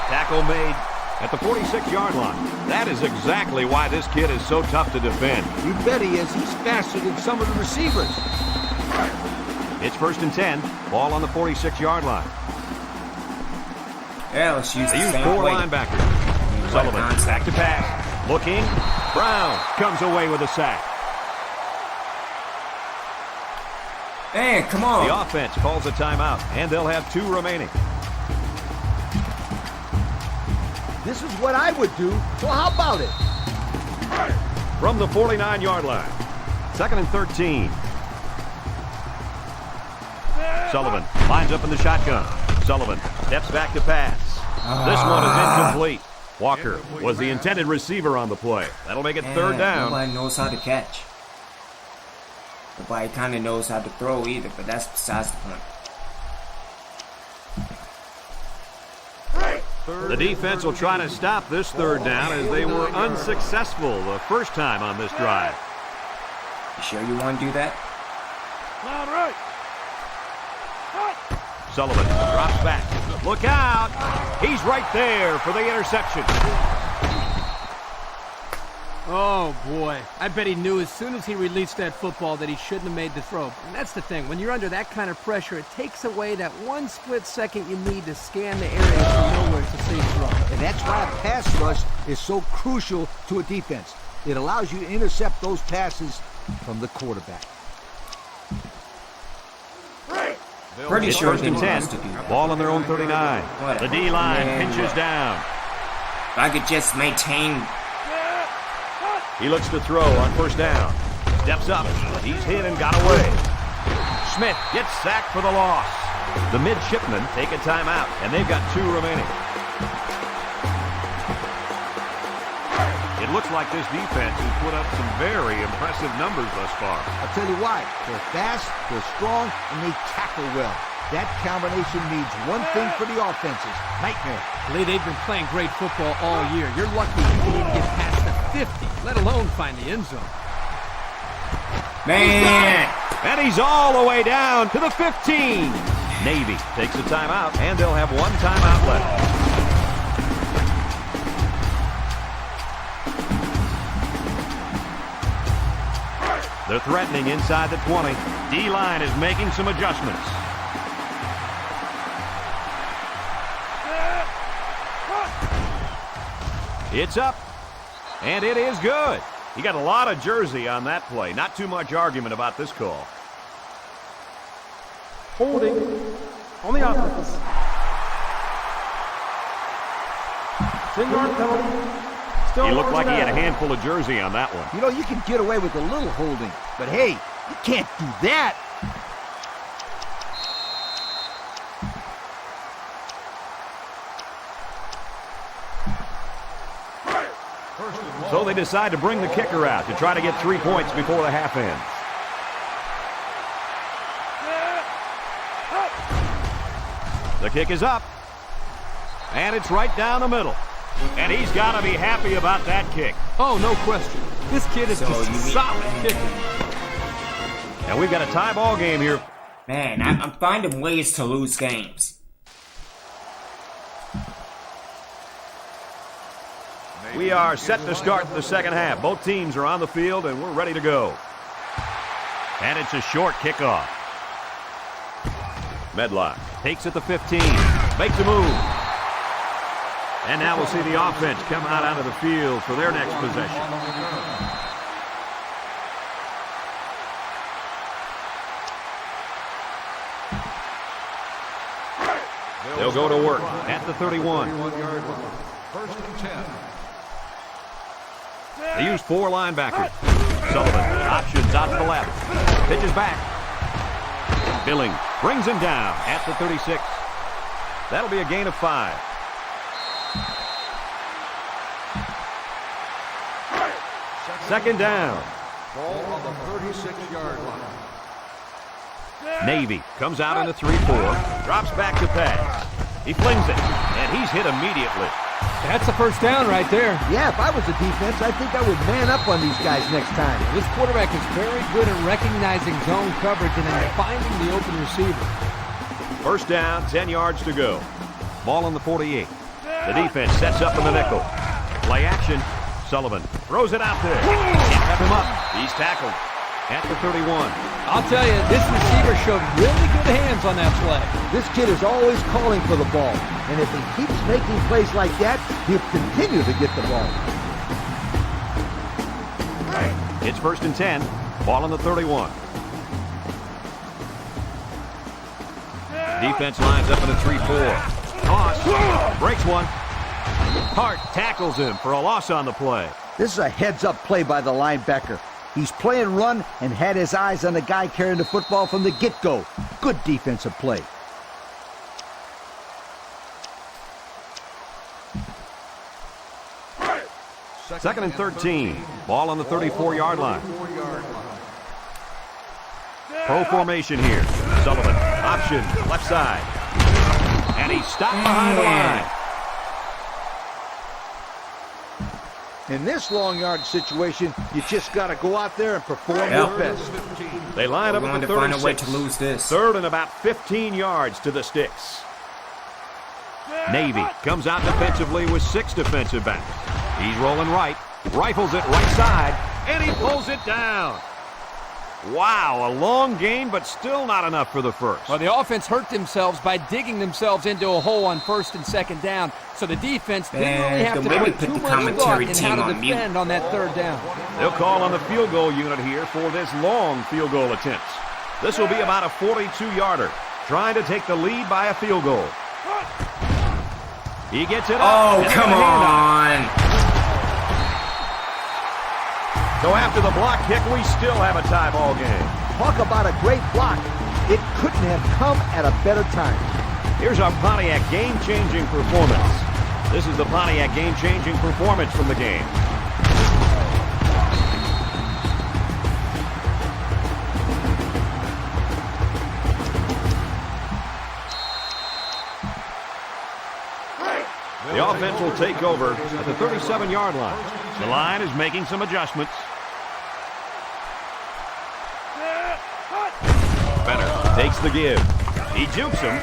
Tackle made at the 46-yard line. That is exactly why this kid is so tough to defend. You bet he is. He's faster than some of the receivers. It's 1st and 10. Ball on the 46-yard line. Yeah, let's use They the use same 4 play. linebackers. Sullivan contact. back to pass. Looking. Brown comes away with a sack. Man, come on. The offense calls a timeout, and they'll have 2 remaining. This is what I would do, so how about it? From the 49-yard line. 2nd and 13. Sullivan lines up in the shotgun. Sullivan steps back to pass. This one is incomplete. Walker was the intended receiver on the play. That'll make it 3rd down. Nobody knows how to catch. Nobody kind of knows how to throw either, but that's besides the point. The defense will try to stop this 3rd down as they were unsuccessful the first time on this drive. You sure you want to do that? Sullivan drops back. Look out! He's right there for the interception. Oh, boy. I bet he knew as soon as he released that football that he shouldn't have made the throw. And that's the thing. When you're under that kind of pressure, it takes away that 1 split second you need to scan the area to know where it's a safe throw. And that's why a pass rush is so crucial to a defense. It allows you to intercept those passes from the quarterback. Pretty It's sure 1st he and 10. wants to do that. Ball on their own 39. Whatever. The D-line Man, pinches down. If I could just maintain. He looks to throw on 1st down. Steps up. He's hit and got away. Smith gets sacked for the loss. The midshipmen take a timeout, and they've got 2 remaining. It looks like this defense has put up some very impressive numbers thus far. I'll tell you why. They're fast, they're strong, and they tackle well. That combination means one thing for the offenses. Nightmare. Lee, they've been playing great football all year. You're lucky you can even get past the 50, let alone find the end zone. Man! And he's all the way down to the 15. Navy takes a timeout, and they'll have 1 timeout left. They're threatening inside the 20. D-line is making some adjustments. It's up, and it is good. He got a lot of jersey on that play. Not too much argument about this call. Holding on the offense. 10-yard penalty. Still He looked marks like he down. had a handful of jersey on that one. You know, you can get away with a little holding, but hey, you can't do that. So they decide to bring the kicker out to try to get 3 points before the half ends. The kick is up, and it's right down the middle. And he's got to be happy about that kick. Oh, no question. This kid is just a solid kicker. And we've got a tie ball game here. Man, I'm finding ways to lose games. We are set to start the 2nd half. Both teams are on the field, and we're ready to go. And it's a short kickoff. Medlock takes it to 15, makes a move. And now we'll see the offense come out onto the field for their next possession. They'll go to work at the 31. 1st and 10. They use 4 linebackers. Sullivan options out to the left. Pitches back. Billing brings him down at the 36. That'll be a gain of 5. Second down. Ball on the 36-yard line. Navy comes out in a 3-4. Drops back to pass. He flings it, and he's hit immediately. That's a first down right there. Yeah, if I was the defense, I think I would man up on these guys next time. This quarterback is very good at recognizing zone coverage and then finding the open receiver. First down, 10 yards to go. Ball on the 48. The defense sets up in the nickel. Play action. Sullivan throws it out there. Can't have him up. He's tackled at the 31. I'll tell you, this receiver showed really good hands on that play. This kid is always calling for the ball, and if he keeps making plays like that, he'll continue to get the ball. It's first and 10. Ball on the 31. Defense lines up in a 3-4. Toss. Breaks one. Hart tackles him for a loss on the play. This is a heads-up play by the linebacker. He's playing run and had his eyes on the guy carrying the football from the get-go. Good defensive play. Second and 13. Ball on the 34-yard line. Pro formation here. Sullivan, option, left side. And he's stopped behind the line. In this long yard situation, you just got to go out there and perform your best. They line up at the 36. Find a way to lose this. Third and about 15 yards to the sticks. Navy comes out defensively with 6 defensive backs. He's rolling right, rifles it right side, and he pulls it down. Wow, a long gain, but still not enough for the first. Well, the offense hurt themselves by digging themselves into a hole on first and second down, so the defense didn't really have to put too much thought in how to defend on that third down. They'll call on the field goal unit here for this long field goal attempt. This will be about a 42-yarder, trying to take the lead by a field goal. He gets it up. Oh, come on. So after the block kick, we still have a tie ball game. Talk about a great block. It couldn't have come at a better time. Here's our Pontiac game-changing performance. This is the Pontiac game-changing performance from the game. The offense will take over at the 37-yard line. The line is making some adjustments. Benner takes the give. He jukes him.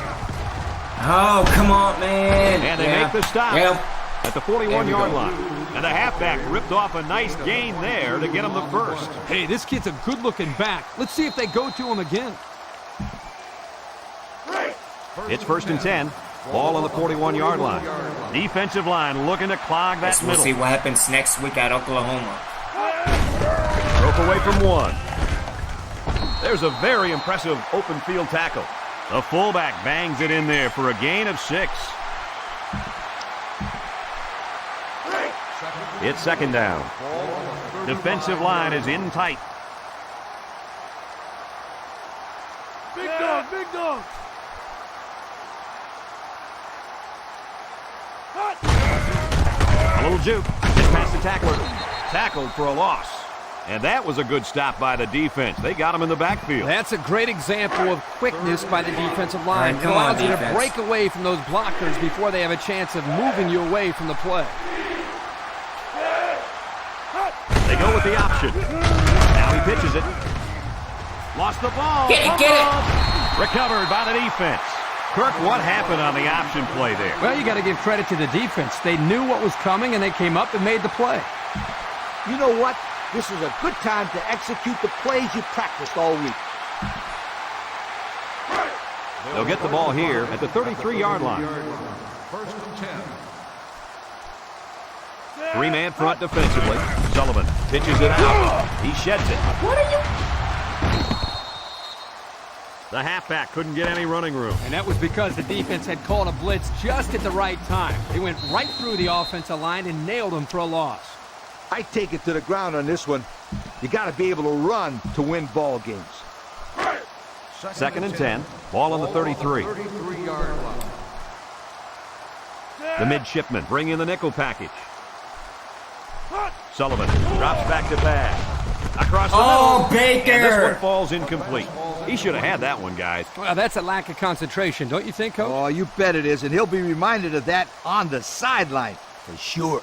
Oh, come on, man. And they make the stop at the 41-yard line. And the halfback ripped off a nice gain there to get him the first. Hey, this kid's a good-looking back. Let's see if they go to him again. It's first and 10. Ball on the 41-yard line. Defensive line looking to clog that middle. We'll see what happens next week at Oklahoma. Broke away from one. There's a very impressive open field tackle. The fullback bangs it in there for a gain of 6. It's second down. Defensive line is in tight. Big dog, big dog. A little juke. Just past the tackler. Tackled for a loss. And that was a good stop by the defense. They got him in the backfield. That's a great example of quickness by the defensive line. Right, It allows you to break away from those blockers before they have a chance of moving you away from the play. They go with the option. Now he pitches it. Lost the ball. Get it. Recovered by the defense. Kirk, what happened on the option play there? Well, you got to give credit to the defense. They knew what was coming, and they came up and made the play. You know what? This is a good time to execute the plays you practiced all week. They'll get the ball here at the 33-yard line. First and 10. 3-man front defensively. Sullivan pitches it out. He sheds it. What are you? The halfback couldn't get any running room. And that was because the defense had called a blitz just at the right time. They went right through the offensive line and nailed them for a loss. I take it to the ground on this one. You got to be able to run to win ball games. Second and 10. Ball on the 33. 33-yard line. The midshipmen bring in the nickel package. Sullivan drops back to pass. Across the Oh, middle. Baker! And this one falls incomplete. He should have had that one, guys. Well, that's a lack of concentration, don't you think, Coach? Oh, you bet it is, and he'll be reminded of that on the sideline, for sure.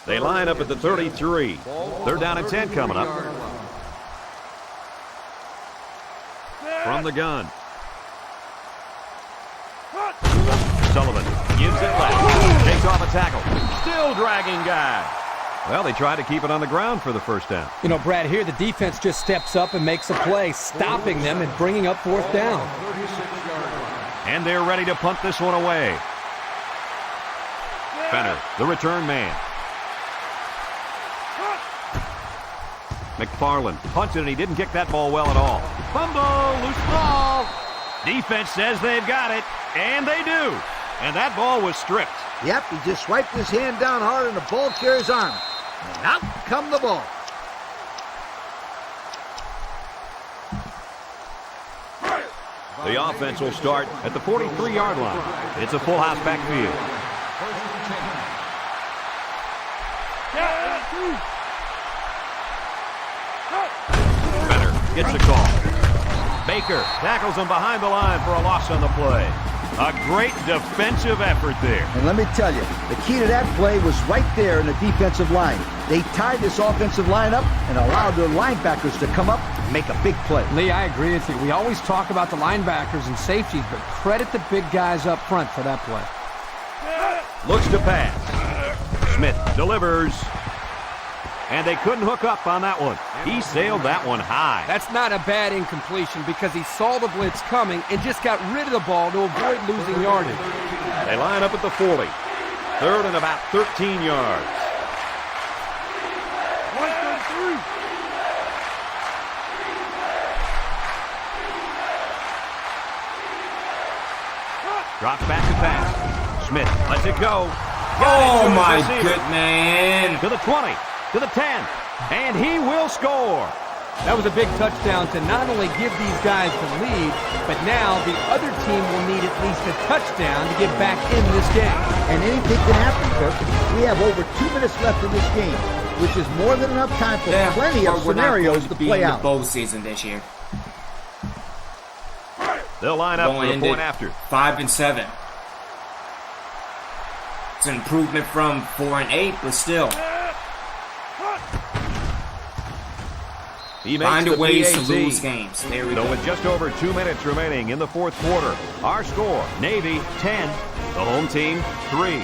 They line up at the 33. They're down at 10 coming up. From the gun. Sullivan gives it left. Takes off a tackle. Still dragging guy. Well, they tried to keep it on the ground for the first down. You know, Brad, here the defense just steps up and makes a play, stopping them and bringing up fourth down. And they're ready to punt this one away. Fenner, the return man. McFarland punted and he didn't kick that ball well at all. Fumble, loose ball. Defense says they've got it, and they do. And that ball was stripped. Yep, he just swiped his hand down hard and the ball carries arm. And out come the ball. The offense will start at the 43-yard line. It's a full house backfield. Fenner gets the call. Baker tackles him behind the line for a loss on the play. A great defensive effort there. And let me tell you, the key to that play was right there in the defensive line. They tied this offensive line up and allowed their linebackers to come up and make a big play. Lee, I agree with you. We always talk about the linebackers and safeties, but credit the big guys up front for that play. Looks to pass. Smith delivers. And they couldn't hook up on that one. He sailed that one high. That's not a bad incompletion because he saw the blitz coming and just got rid of the ball to avoid losing yardage. They line up at the 40. Third and about 13 yards. 133. Drops back to pass. Smith lets it go. Oh, my goodness. To the 20. To the 10, and he will score. That was a big touchdown to not only give these guys the lead, but now the other team will need at least a touchdown to get back in this game. And anything can happen, Kirk. We have over 2 minutes left in this game, which is more than enough time for plenty of scenarios to play out. Bowl season this year. They'll line up for the point after. 5 and 7. It's an improvement from 4 and 8, but still. He makes Find the a ways PAZ. to lose games. There we go. So with just over 2 minutes remaining in the fourth quarter, our score, Navy 10, the home team 3.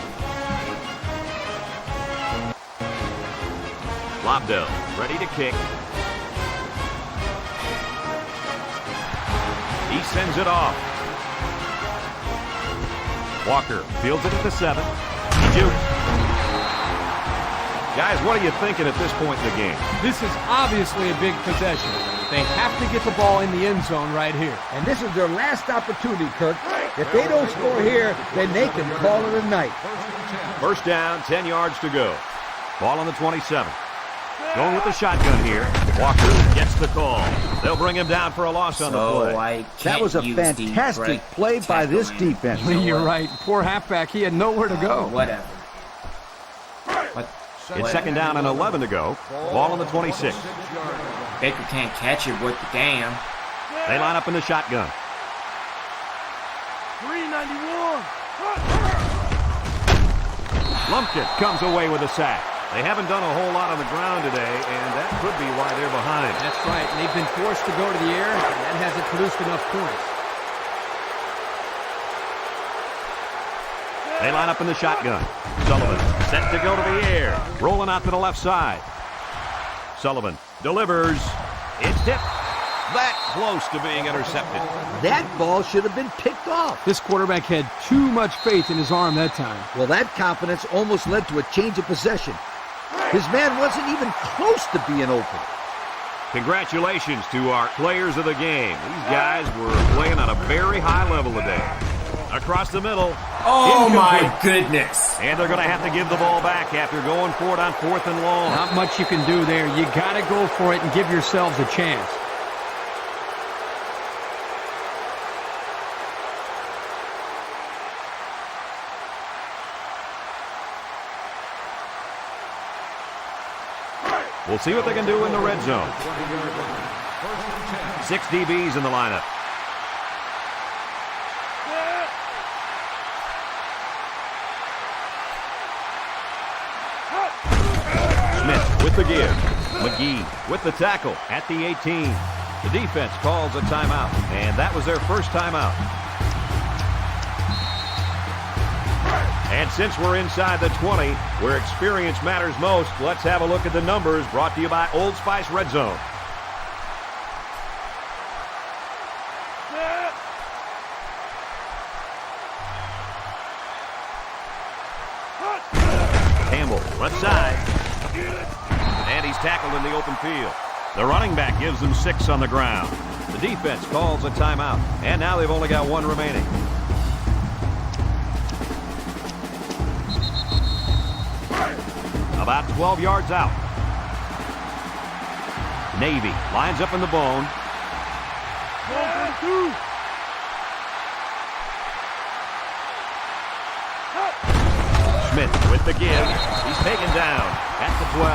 Lobdell ready to kick. He sends it off. Walker fields it at the 7. He jukes. Guys, what are you thinking at this point in the game? This is obviously a big possession. They have to get the ball in the end zone right here. And this is their last opportunity, Kirk. If they don't score here, then they can call it a night. First down, 10 yards to go. Ball on the 27. Going with the shotgun here. Walker gets the call. They'll bring him down for a loss on the play. That was a fantastic play by this defense. You're right. Poor halfback. He had nowhere to go. Whatever. It's second down and 11 to go. Ball on the 26. Baker can't catch it with the damn. They line up in the shotgun. 391. Lumpkin comes away with a sack. They haven't done a whole lot on the ground today, and that could be why they're behind. That's right. They've been forced to go to the air, and that hasn't produced enough points. They line up in the shotgun. Sullivan set to go to the air. Rolling out to the left side. Sullivan delivers. It's tipped. That close to being intercepted. That ball should have been picked off. This quarterback had too much faith in his arm that time. Well, that confidence almost led to a change of possession. His man wasn't even close to being open. Congratulations to our players of the game. These guys were playing on a very high level today. Across the middle. Oh, my incomplete. goodness. And they're going to have to give the ball back after going for it on 4th and long. Not much you can do there. You got to go for it and give yourselves a chance. We'll see what they can do in the red zone. 6 DBs in the lineup. Smith with the give. McGee with the tackle at the 18. The defense calls a timeout, and that was their first timeout. And since we're inside the 20, where experience matters most, let's have a look at the numbers brought to you by Old Spice Red Zone. Campbell, left side. And he's tackled in the open field. The running back gives them 6 on the ground. The defense calls a timeout, and now they've only got 1 remaining. About 12 yards out. Navy lines up in the bone. Smith with the give. He's taken down at the 12.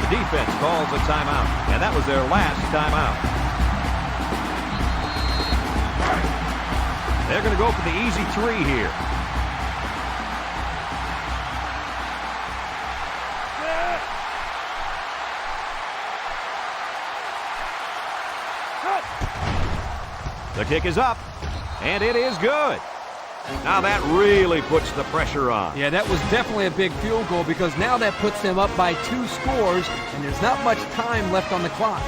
The defense calls a timeout, and that was their last timeout. They're going to go for the easy 3 here. The kick is up, and it is good. Now that really puts the pressure on. Yeah, that was definitely a big field goal because now that puts them up by 2 scores, and there's not much time left on the clock.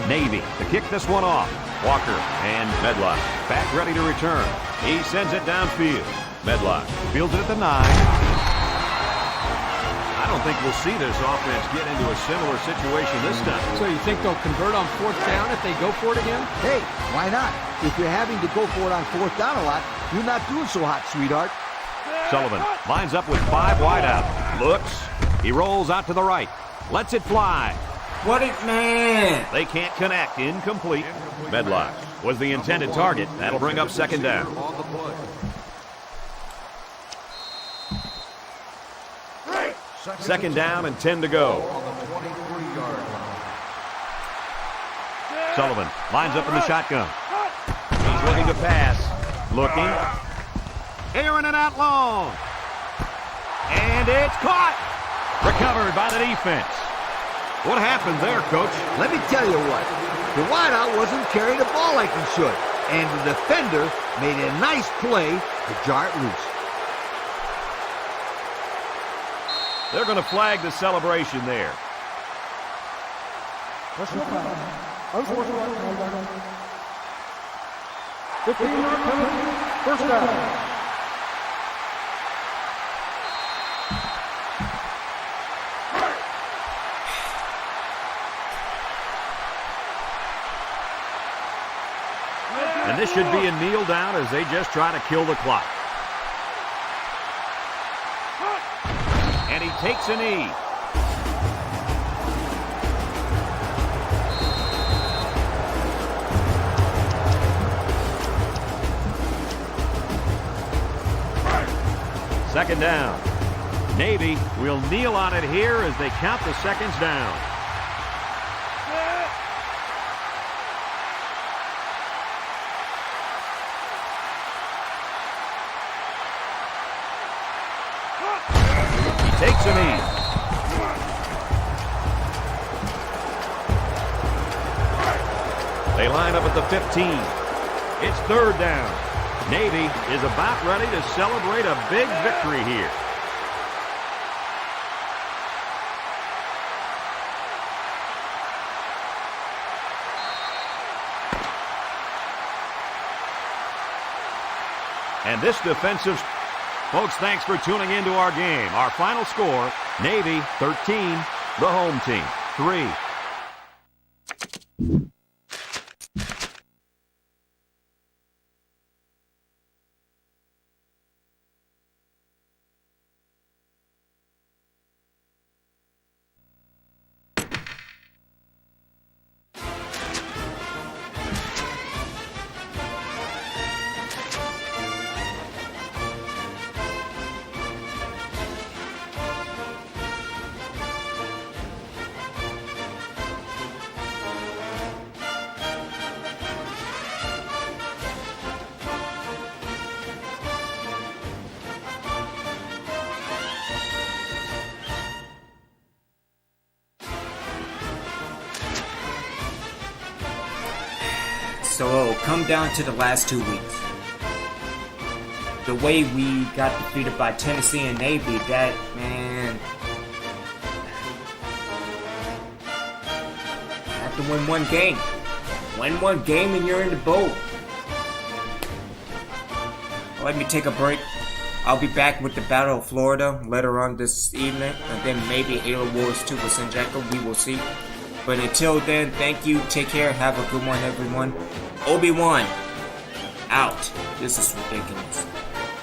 Navy to kick this one off. Walker and Medlock back ready to return. He sends it downfield. Medlock fields it at the 9. I don't think we'll see this offense get into a similar situation this time. So you think they'll convert on 4th down if they go for it again? Hey, why not? If you're having to go for it on 4th down a lot, you're not doing so hot, sweetheart. Sullivan lines up with 5 wide out. Looks. He rolls out to the right. Lets it fly. What it, man? They can't connect. Incomplete. Medlock was the intended target. That'll bring up 2nd down. On the play. Second down and 10 to go. On the 23-yard line. Sullivan lines up in the shotgun. He's looking to pass. Looking. Airing it out long. And it's caught. Recovered by the defense. What happened there, Coach? Let me tell you what. The wideout wasn't carrying the ball like he should, and the defender made a nice play to jar it loose. They're going to flag the celebration there. Personal foul. Unsportsmanlike conduct. 15-yard penalty. First down. And this should be a kneel down as they just try to kill the clock. And he takes a knee. Second down. Navy will kneel on it here as they count the seconds down. Takes a knee. They line up at the 15. It's 3rd down. Navy is about ready to celebrate a big victory here. And this defensive... Folks, thanks for tuning into our game. Our final score, Navy 13, the home team 3. So it'll come down to the last 2 weeks. The way we got defeated by Tennessee and Navy, that, man... have to win one game. Win one game and you're in the bowl. Let me take a break. I'll be back with the Battle of Florida later on this evening, and then maybe Halo Wars 2 with Sinjeka. We will see. But until then, thank you. Take care. Have a good one, everyone. Obi-Wan out. This is ridiculous.